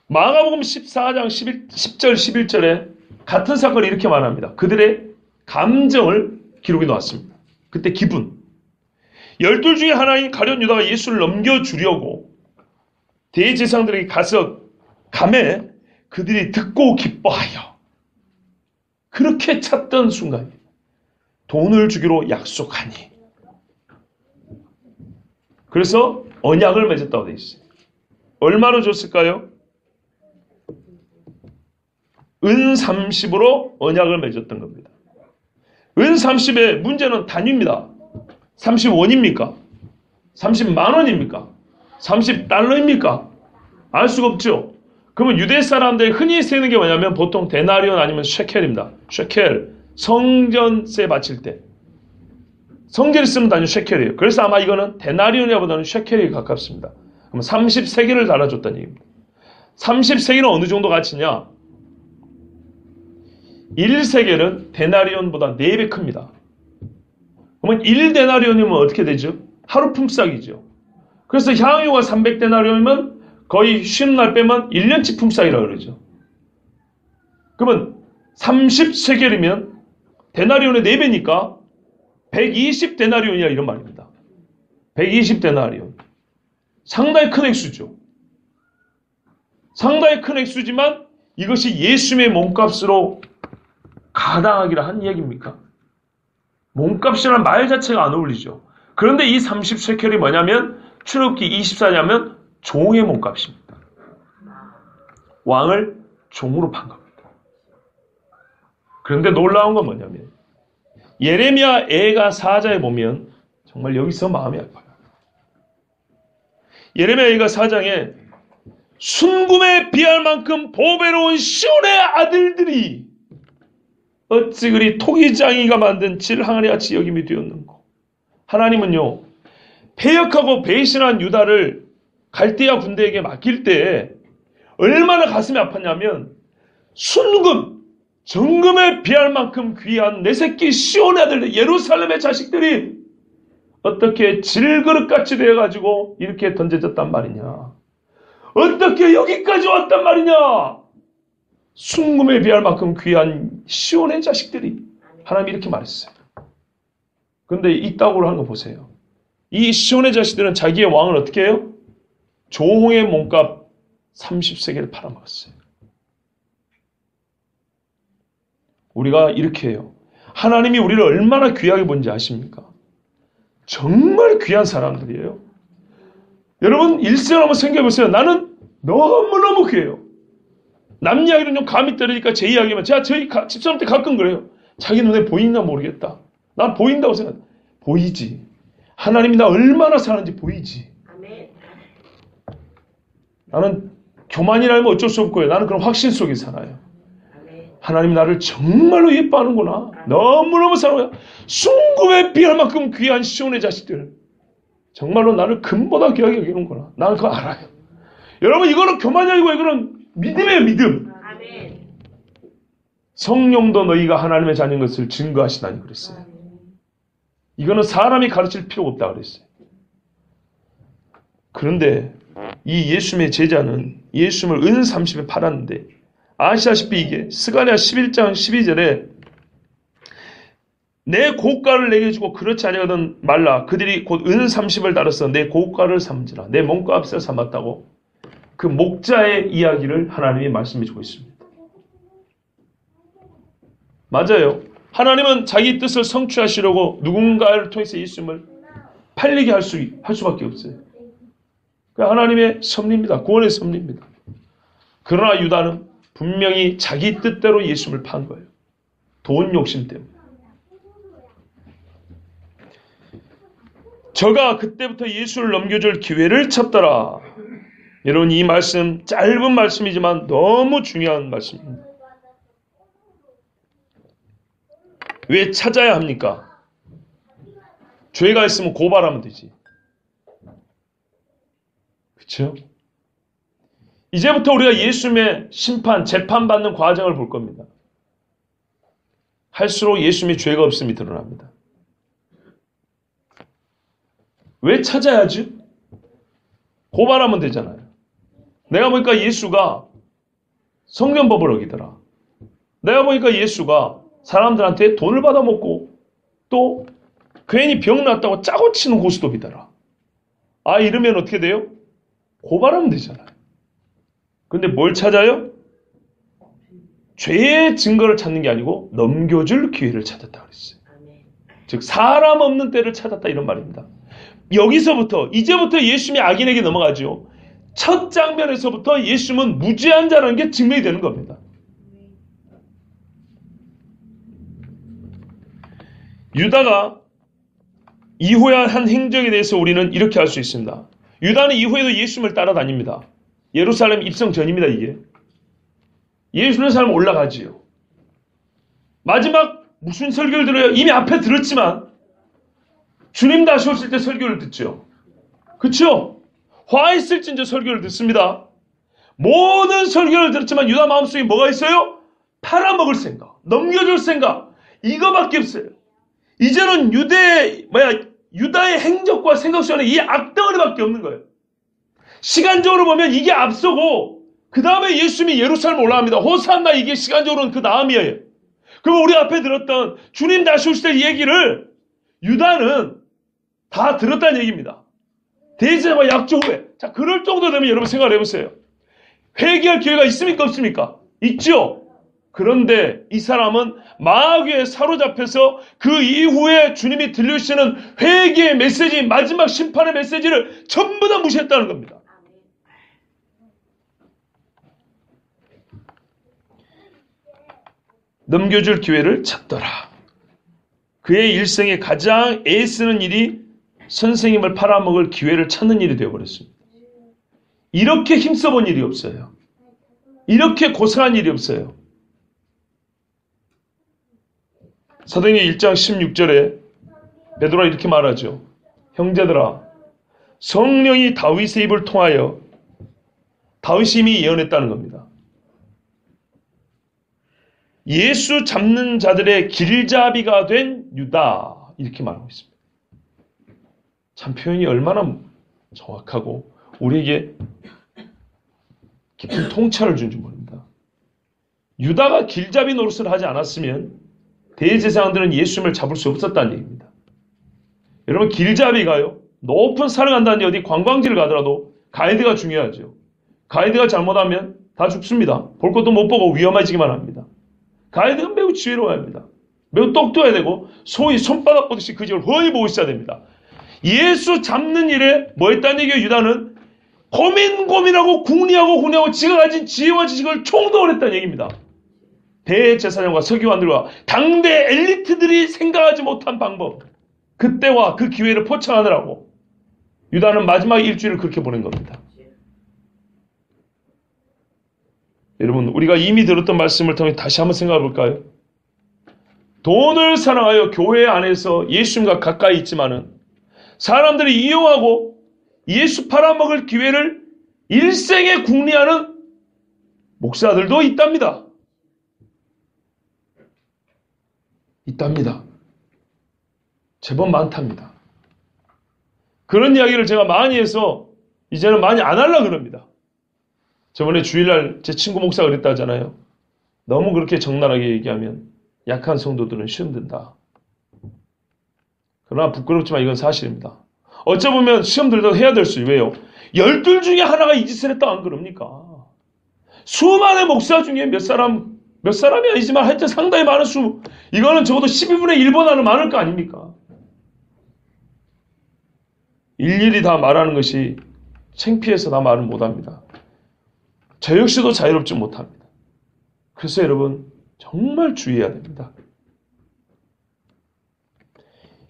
마가복음 14장 10절 11절에 같은 사건을 이렇게 말합니다. 그들의 감정을 기록해 놓았습니다. 그때 기분. 12 중에 하나인 가룟 유다가 예수를 넘겨주려고 대제사장들에게 가서 감에 그들이 듣고 기뻐하여 그렇게 찾던 순간에 돈을 주기로 약속하니 그래서 언약을 맺었다고 되어 있어요. 얼마로 줬을까요? 은 30으로 언약을 맺었던 겁니다. 은 30의 문제는 단위입니다. 30원입니까? 30만 원입니까? 30달러입니까? 알 수가 없죠. 그러면 유대 사람들이 흔히 쓰는 게 뭐냐면 보통 데나리온 아니면 쉐켈입니다. 쉐켈, 성전세 바칠 때. 성전에 쓰는 단위 쉐켈이에요. 그래서 아마 이거는 데나리온이보다는 쉐켈이 가깝습니다. 그럼 30세겔을 달아줬다는 얘기입니다. 30세겔은 어느 정도 가치냐? 1세겔은 데나리온보다 4배 큽니다. 그러면 1데나리온이면 어떻게 되죠? 하루 품삯이죠. 그래서 향유가 300데나리온이면 거의 쉬는 날 빼면 1년치 품삯이라고 그러죠. 그러면 30세겔이면 데나리온의 4배니까 120데나리온이야 이런 말입니다. 120데나리온. 상당히 큰 액수죠. 상당히 큰 액수지만 이것이 예수님의 몸값으로 가당하기라 한 얘기입니까? 몸값이라는 말 자체가 안 어울리죠. 그런데 이 30셰켈이 뭐냐면 출애굽기 24냐면 종의 몸값입니다. 왕을 종으로 판 겁니다. 그런데 놀라운 건 뭐냐면 예레미야 애가 4장에 보면 정말 여기서 마음이 아파요. 예레미야 애가 4장에 순금에 비할 만큼 보배로운 시온의 아들들이 어찌 그리 토기장이가 만든 질항아리 같이 여김이 되었는고. 하나님은요 패역하고 배신한 유다를 갈대아 군대에게 맡길 때 얼마나 가슴이 아팠냐면 순금, 정금에 비할 만큼 귀한 내 새끼 시온의 아들 예루살렘의 자식들이 어떻게 질그릇같이 되어가지고 이렇게 던져졌단 말이냐. 어떻게 여기까지 왔단 말이냐. 순금에 비할 만큼 귀한 시온의 자식들이. 하나님이 이렇게 말했어요. 그런데 이따구로 하는 거 보세요. 이 시온의 자식들은 자기의 왕을 어떻게 해요? 조홍의 몸값 30세겔을 팔아먹었어요. 우리가 이렇게 해요. 하나님이 우리를 얼마나 귀하게 본지 아십니까? 정말 귀한 사람들이에요. 여러분 일생을 한번 생각해보세요. 나는 너무너무 귀해요. 남 이야기는 좀 감이 떨어지니까 제 이야기만. 제가 저희 집사람한테 가끔 그래요. 자기 눈에 보이나 모르겠다. 난 보인다고 생각해. 보이지. 하나님이 나 얼마나 사는지 보이지. 나는 교만이라면 어쩔 수 없고요. 나는 그런 확신 속에 살아요. 하나님 나를 정말로 예뻐하는구나. 너무너무 사랑해요. 순금에 비할 만큼 귀한 시온의 자식들. 정말로 나를 금보다 귀하게 여기는구나. 나는 그거 알아요. 여러분 이거는 교만이 아니고 이거는 믿음이에요. 믿음. 성령도 너희가 하나님의 자녀인 것을 증거하시다니 그랬어요. 이거는 사람이 가르칠 필요가 없다 그랬어요. 그런데 이 예수님의 제자는 예수님을 은 30에 팔았는데 아시다시피 이게 스가랴 11장 12절에 내 고가를 내게 주고 그렇지 아니하거든 말라. 그들이 곧 은 30을 따라서 내 고가를 삼지라. 내 몸값을 삼았다고 그 목자의 이야기를 하나님이 말씀해 주고 있습니다. 맞아요. 하나님은 자기 뜻을 성취하시려고 누군가를 통해서 예수님을 팔리게 할 수밖에 없어요. 하나님의 섭리입니다. 구원의 섭리입니다. 그러나 유다는 분명히 자기 뜻대로 예수님을 판 거예요. 돈 욕심 때문에. 저가 그때부터 예수를 넘겨줄 기회를 찾더라. 여러분 이 말씀 짧은 말씀이지만 너무 중요한 말씀입니다. 왜 찾아야 합니까? 죄가 있으면 고발하면 되지. 그렇죠? 이제부터 우리가 예수님의 심판, 재판받는 과정을 볼 겁니다. 할수록 예수님의 죄가 없음이 드러납니다. 왜 찾아야지? 고발하면 되잖아요. 내가 보니까 예수가 성전법을 어기더라. 내가 보니까 예수가 사람들한테 돈을 받아먹고 또 괜히 병 났다고 짜고 치는 고스톱이더라. 아 이러면 어떻게 돼요? 고발하면 되잖아요. 근데 뭘 찾아요? 죄의 증거를 찾는 게 아니고 넘겨줄 기회를 찾았다 그랬어요. 즉 사람 없는 때를 찾았다 이런 말입니다. 여기서부터 이제부터 예수님이 악인에게 넘어가죠. 첫 장면에서부터 예수님은 무죄한 자라는 게 증명이 되는 겁니다. 유다가 이후에 한 행적에 대해서 우리는 이렇게 할 수 있습니다. 유다는 이후에도 예수님을 따라다닙니다. 예루살렘 입성 전입니다. 이게. 예루살렘 올라가지요. 마지막 무슨 설교를 들어요? 이미 앞에 들었지만 주님 다시 오실 때 설교를 듣죠. 그렇죠? 화 있을진저 설교를 듣습니다. 모든 설교를 들었지만 유다 마음속에 뭐가 있어요? 팔아먹을 생각, 넘겨줄 생각 이거밖에 없어요. 이제는 유다의 행적과 생각 속에 이 악덩어리밖에 없는 거예요. 시간적으로 보면 이게 앞서고 그 다음에 예수님이 예루살렘 올라갑니다. 호산나 이게 시간적으로는 그 다음이에요. 그리고 우리 앞에 들었던 주님 다시 오실 때 얘기를 유다는 다 들었다는 얘기입니다. 대제와 약조 후에. 자, 그럴 정도 되면 여러분 생각을 해보세요. 회개할 기회가 있습니까? 없습니까? 있죠? 그런데 이 사람은 마귀에 사로잡혀서 그 이후에 주님이 들려주시는 회개의 메시지, 마지막 심판의 메시지를 전부 다 무시했다는 겁니다. 넘겨줄 기회를 찾더라. 그의 일생에 가장 애쓰는 일이 선생님을 팔아먹을 기회를 찾는 일이 되어버렸습니다. 이렇게 힘써본 일이 없어요. 이렇게 고생한 일이 없어요. 사도행전 1장 16절에 베드로가 이렇게 말하죠. 형제들아, 성령이 다윗의 입을 통하여 다윗이 이미 예언했다는 겁니다. 예수 잡는 자들의 길잡이가 된 유다 이렇게 말하고 있습니다. 참 표현이 얼마나 정확하고 우리에게 깊은 통찰을 준지 모릅니다. 유다가 길잡이 노릇을 하지 않았으면 대제사장들은 예수님을 잡을 수 없었다는 얘기입니다. 여러분, 길잡이가요, 높은 산을 간다든지 어디 관광지를 가더라도 가이드가 중요하죠. 가이드가 잘못하면 다 죽습니다. 볼 것도 못 보고 위험해지기만 합니다. 가이드가 매우 지혜로워야 합니다. 매우 똑똑해야 되고 소위 손바닥 보듯이 그 집을 훤히 보고 있어야 됩니다. 예수 잡는 일에 뭐 했다는 얘기예요. 유다는 고민하고 궁리하고 지가 가진 지혜와 지식을 총동을 했다는 얘기입니다. 대제사장과 서기관들과 당대 엘리트들이 생각하지 못한 방법, 그때와 그 기회를 포착하느라고 유다는 마지막 일주일을 그렇게 보낸 겁니다. 여러분, 우리가 이미 들었던 말씀을 통해 다시 한번 생각해 볼까요? 돈을 사랑하여 교회 안에서 예수님과 가까이 있지만은 사람들이 이용하고 예수 팔아먹을 기회를 일생에 궁리하는 목사들도 있답니다. 제법 많답니다. 그런 이야기를 제가 많이 해서 이제는 많이 안 하려고 그럽니다. 저번에 주일날 제 친구 목사가 그랬다 하잖아요. 너무 그렇게 적나라하게 얘기하면 약한 성도들은 시험 든다. 그러나 부끄럽지만 이건 사실입니다. 어쩌보면 시험 들도 해야 될 수, 왜요? 12 중에 하나가 이 짓을 했다 안 그럽니까? 수많은 목사 중에 몇 사람이 아니지만 하여튼 상당히 많은 수, 이거는 적어도 12분의 1보다는 많을 거 아닙니까? 일일이 다 말하는 것이 창피해서 다 말을 못합니다. 저 역시도 자유롭지 못합니다. 그래서 여러분, 정말 주의해야 됩니다.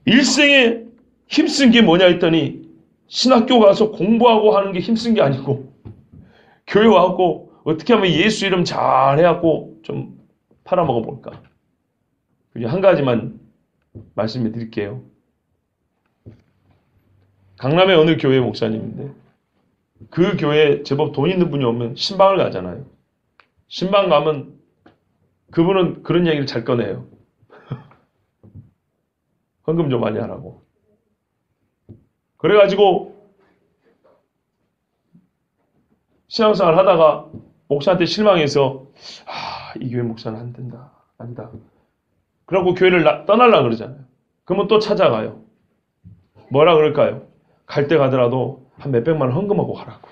일생에 힘쓴 게 뭐냐 했더니 신학교 가서 공부하고 하는 게 힘쓴 게 아니고 교회 와갖고 어떻게 하면 예수 이름 잘 해갖고 좀 팔아먹어 볼까. 한 가지만 말씀해 드릴게요. 강남의 어느 교회 목사님인데 그 교회에 제법 돈 있는 분이 오면 신방을 가잖아요. 신방 가면 그분은 그런 얘기를 잘 꺼내요. 헌금 좀 많이 하라고. 그래가지고 신앙생활 하다가 목사한테 실망해서 이 교회 목사는 안 된다. 아니다. 그러고 교회를 떠나려고 그러잖아요. 그러면 또 찾아가요. 뭐라 그럴까요? 갈 때 가더라도 한 몇백만 원 헌금하고 가라고.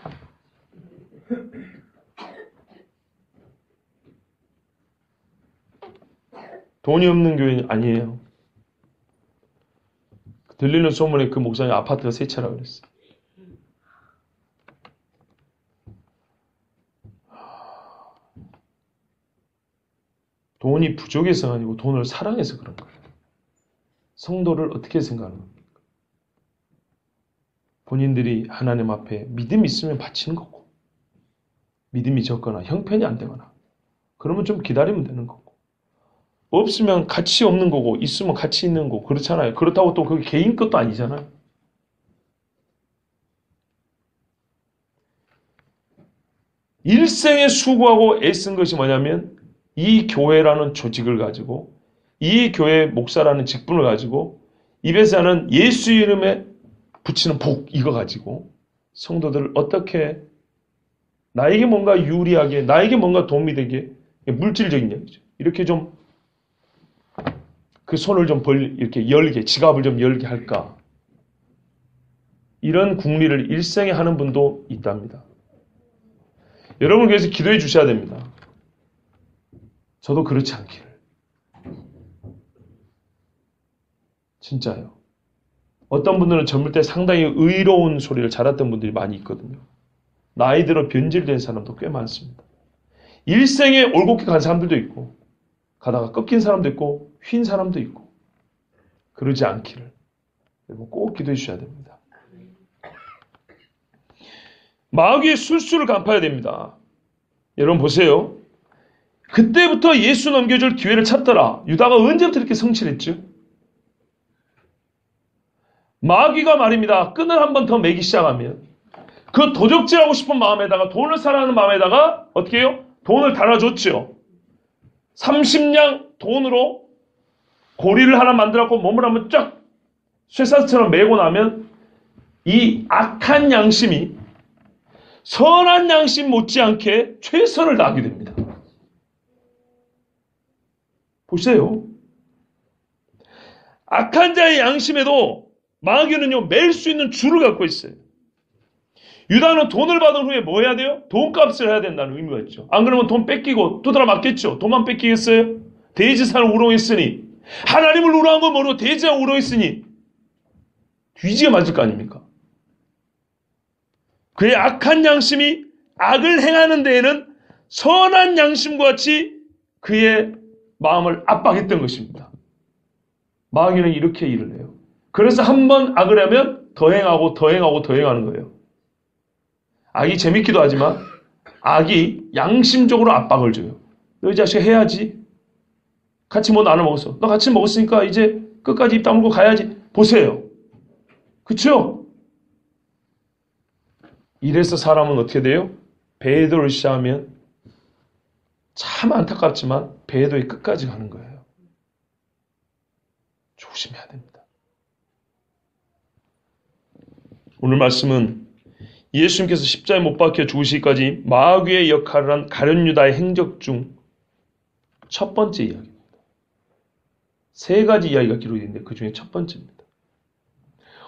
돈이 없는 교회는 아니에요. 들리는 소문에 그 목사님 아파트가 세 채라고 그랬어요. 돈이 부족해서가 아니고 돈을 사랑해서 그런 거예요. 성도를 어떻게 생각하는 겁니까? 본인들이 하나님 앞에 믿음이 있으면 바치는 거고, 믿음이 적거나 형편이 안 되거나 그러면 좀 기다리면 되는 거고, 없으면 가치 없는 거고 있으면 가치 있는 거고, 그렇잖아요. 그렇다고 또 그게 개인 것도 아니잖아요. 일생에 수고하고 애쓴 것이 뭐냐면 이 교회라는 조직을 가지고, 이 교회 목사라는 직분을 가지고, 입에서 하는 예수 이름에 붙이는 복, 이거 가지고 성도들을 어떻게 나에게 뭔가 유리하게, 나에게 뭔가 도움이 되게, 물질적인 얘기죠. 이렇게 좀 그 손을 좀 이렇게 열게, 지갑을 좀 열게 할까. 이런 궁리를 일생에 하는 분도 있답니다. 여러분, 그래서 기도해 주셔야 됩니다. 저도 그렇지 않기를. 진짜요. 어떤 분들은 젊을 때 상당히 의로운 소리를 잘했던 분들이 많이 있거든요. 나이 들어 변질된 사람도 꽤 많습니다. 일생에 올곧게 간 사람들도 있고, 가다가 꺾인 사람도 있고, 휜 사람도 있고, 그러지 않기를 여러분 꼭 기도해 주셔야 됩니다. 마귀의 술수를 간파해야 됩니다. 여러분 보세요. 그때부터 예수 넘겨줄 기회를 찾더라. 유다가 언제부터 이렇게 성실했죠? 마귀가 말입니다. 끈을 한 번 더 매기 시작하면 그 도적질하고 싶은 마음에다가, 돈을 사랑하는 마음에다가 어떻게 해요? 돈을 달아줬죠. 30냥 돈으로 고리를 하나 만들었고 몸을 한번 쫙 쇠사슬처럼 메고 나면 이 악한 양심이 선한 양심 못지않게 최선을 다하게 됩니다. 보세요. 악한 자의 양심에도 마귀는요, 맬 수 있는 줄을 갖고 있어요. 유다는 돈을 받은 후에 뭐 해야 돼요? 돈값을 해야 된다는 의미가 있죠. 안 그러면 돈 뺏기고 두드려 맞겠죠. 돈만 뺏기겠어요? 대지산을 우롱했으니, 하나님을 우롱한 건 모르고 대지산을 우롱했으니 뒤지게 맞을 거 아닙니까? 그의 악한 양심이 악을 행하는 데에는 선한 양심과 같이 그의 마음을 압박했던 것입니다. 마귀는 이렇게 일을 해요. 그래서 한 번 악을 하면 더 행하고 더 행하고 더 행하는 거예요. 악이 재밌기도 하지만 악이 양심적으로 압박을 줘요. 너 이 자식 해야지. 같이 뭐 나눠 먹었어. 너 같이 먹었으니까 이제 끝까지 입 다물고 가야지. 보세요. 그쵸? 이래서 사람은 어떻게 돼요? 배도를 시작하면 참 안타깝지만 배도의 끝까지 가는 거예요. 조심해야 됩니다. 오늘 말씀은 예수님께서 십자가에 못 박혀 죽으시기까지 마귀의 역할을 한 가룟 유다의 행적 중 첫 번째 이야기입니다. 세 가지 이야기가 기록이 있는데 그 중에 첫 번째입니다.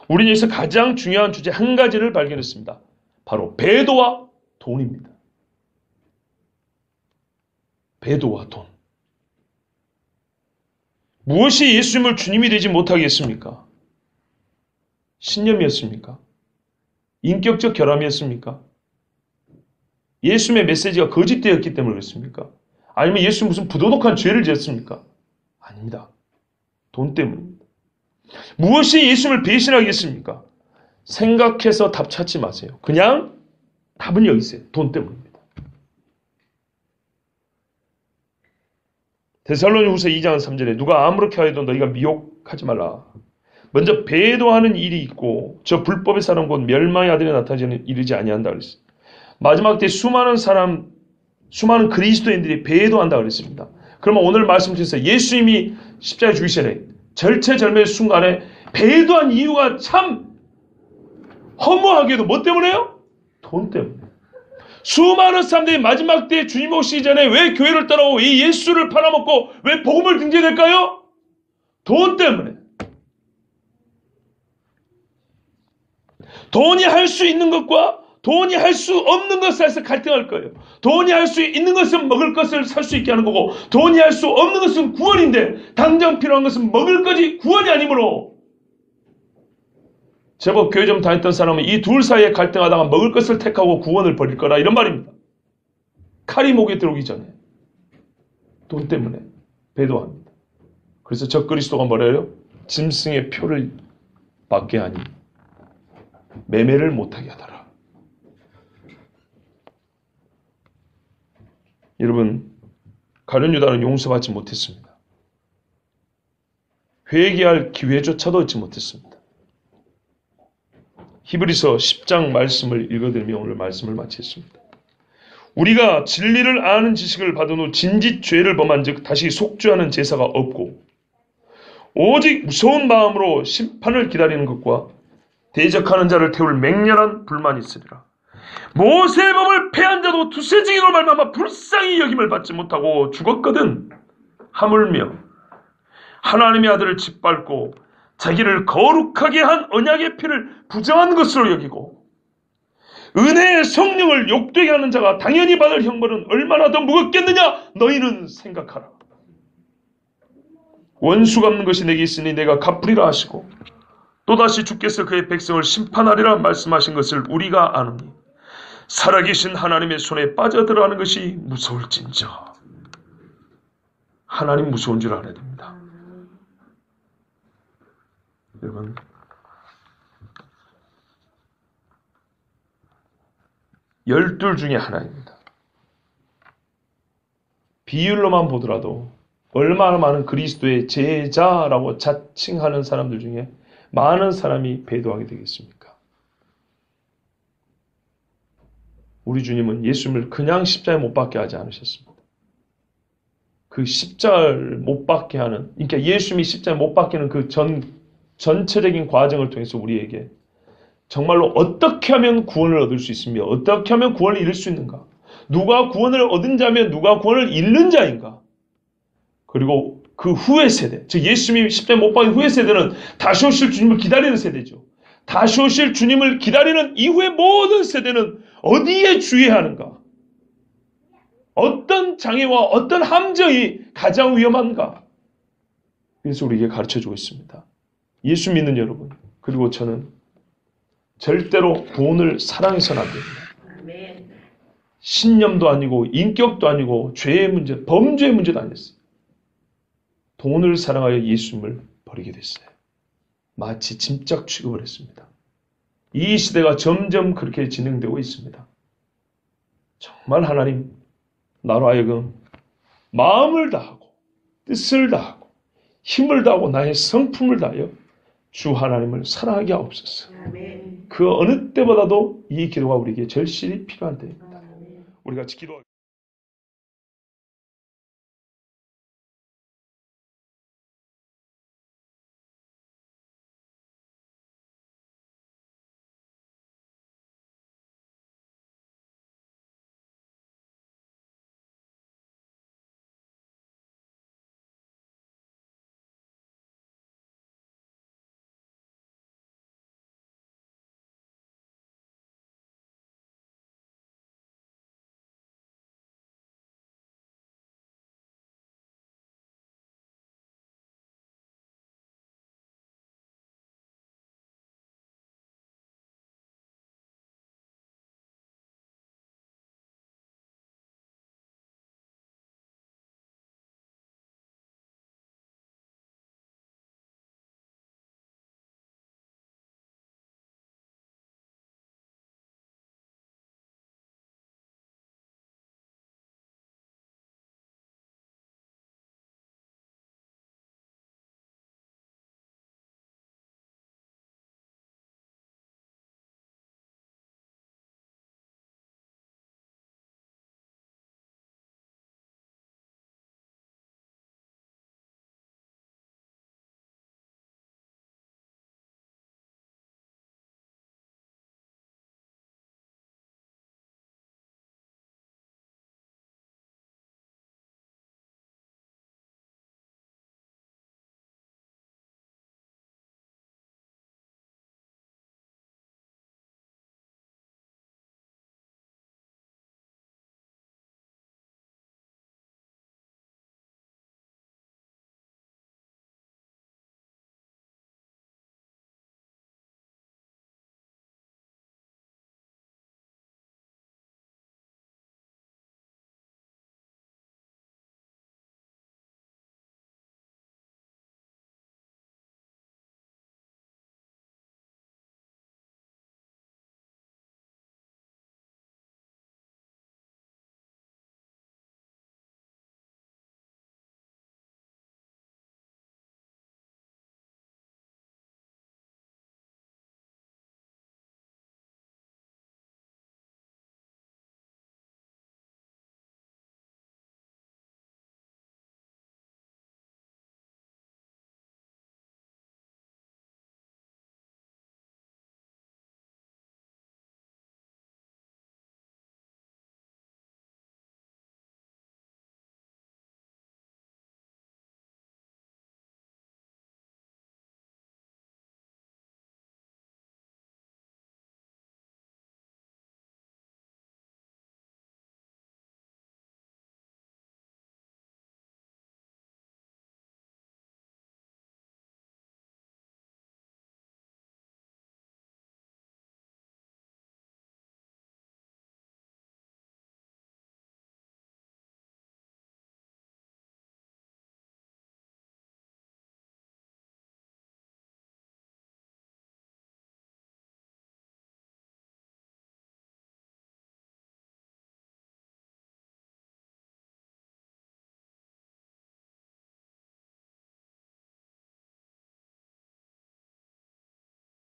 우리는 여기서 가장 중요한 주제 한 가지를 발견했습니다. 바로 배도와 돈입니다. 배도와 돈. 무엇이 예수님을 주님이 되지 못하게 했습니까? 신념이었습니까? 인격적 결함이었습니까? 예수님의 메시지가 거짓되었기 때문에 그렇습니까? 아니면 예수님 무슨 부도덕한 죄를 지었습니까? 아닙니다. 돈 때문입니다. 무엇이 예수님을 배신하겠습니까? 생각해서 답 찾지 마세요. 그냥 답은 여기 있어요. 돈 때문입니다. 데살로니가후서 2장 3절에 누가 아무렇게 하여도 너희가 미혹하지 말라. 먼저 배도하는 일이 있고 저 불법의 사람 곧 멸망의 아들이 나타나지는 이르지 아니한다 그랬어요. 마지막 때 수많은 그리스도인들이 배도한다 그랬습니다. 그러면 오늘 말씀 주셔서 예수님이 십자가에 죽으시네 절체절명의 순간에 배도한 이유가 참 허무하게도 뭐 때문에요? 돈 때문에. 수많은 사람들이 마지막 때 주님 오시기 전에 왜 교회를 떠나고 이 예수를 팔아먹고 왜 복음을 등지게 될까요? 돈 때문에. 돈이 할 수 있는 것과 돈이 할 수 없는 것을 해서 갈등할 거예요. 돈이 할 수 있는 것은 먹을 것을 살 수 있게 하는 거고 돈이 할 수 없는 것은 구원인데 당장 필요한 것은 먹을 것이 구원이 아니므로 제법 교회 좀 다녔던 사람은 이 둘 사이에 갈등하다가 먹을 것을 택하고 구원을 버릴 거라 이런 말입니다. 칼이 목에 들어오기 전에 돈 때문에 배도합니다. 그래서 적그리스도가 뭐래요? 짐승의 표를 받게 하니 매매를 못하게 하더라. 여러분, 가룟 유다는 용서받지 못했습니다. 회개할 기회조차도 얻지 못했습니다. 히브리서 10장 말씀을 읽어드리며 오늘 말씀을 마치겠습니다. 우리가 진리를 아는 지식을 받은 후 진짓 죄를 범한 즉 다시 속죄하는 제사가 없고 오직 무서운 마음으로 심판을 기다리는 것과 대적하는 자를 태울 맹렬한 불만이 있으리라. 모세의 법을 폐한 자도 두세 증인으로 말미암아 불쌍히 여김을 받지 못하고 죽었거든. 하물며 하나님의 아들을 짓밟고 자기를 거룩하게 한 언약의 피를 부정한 것으로 여기고 은혜의 성령을 욕되게 하는 자가 당연히 받을 형벌은 얼마나 더 무겁겠느냐 너희는 생각하라. 원수 갚는 것이 내게 있으니 내가 갚으리라 하시고 또다시 주께서 그의 백성을 심판하리라 말씀하신 것을 우리가 아노니 살아계신 하나님의 손에 빠져들어가는 것이 무서울진저. 하나님 무서운 줄 알아야 됩니다. 여러분, 열둘 중에 하나입니다. 비율로만 보더라도 얼마나 많은 그리스도의 제자라고 자칭하는 사람들 중에 많은 사람이 배도하게 되겠습니까? 우리 주님은 예수님을 그냥 십자가에 못 박게 하지 않으셨습니다. 그 십자가를 못 박게 하는, 그러니까 예수님이 십자가에 못 박히는 그 전체적인 과정을 통해서 우리에게 정말로 어떻게 하면 구원을 얻을 수 있으며 어떻게 하면 구원을 잃을 수 있는가? 누가 구원을 얻은 자며 누가 구원을 잃는 자인가? 그리고 그 후의 세대, 즉 예수님이 십자가에 못 박힌 후의 세대는 다시 오실 주님을 기다리는 세대죠. 다시 오실 주님을 기다리는 이후의 모든 세대는 어디에 주의해야 하는가? 어떤 장애와 어떤 함정이 가장 위험한가? 그래서 우리에게 가르쳐주고 있습니다. 예수 믿는 여러분, 그리고 저는 절대로 돈을 사랑해서는 안 됩니다. 신념도 아니고 인격도 아니고 죄의 문제, 범죄의 문제도 아니었어요. 돈을 사랑하여 예수님을 버리게 됐어요. 마치 짐짝 취급을 했습니다. 이 시대가 점점 그렇게 진행되고 있습니다. 정말 하나님, 나로 하여금 마음을 다하고 뜻을 다하고 힘을 다하고 나의 성품을 다하여 주 하나님을 사랑하게 하옵소서. 그 어느 때보다도 이 기도가 우리에게 절실히 필요한 때입니다. 우리 같이 기도하겠습니다.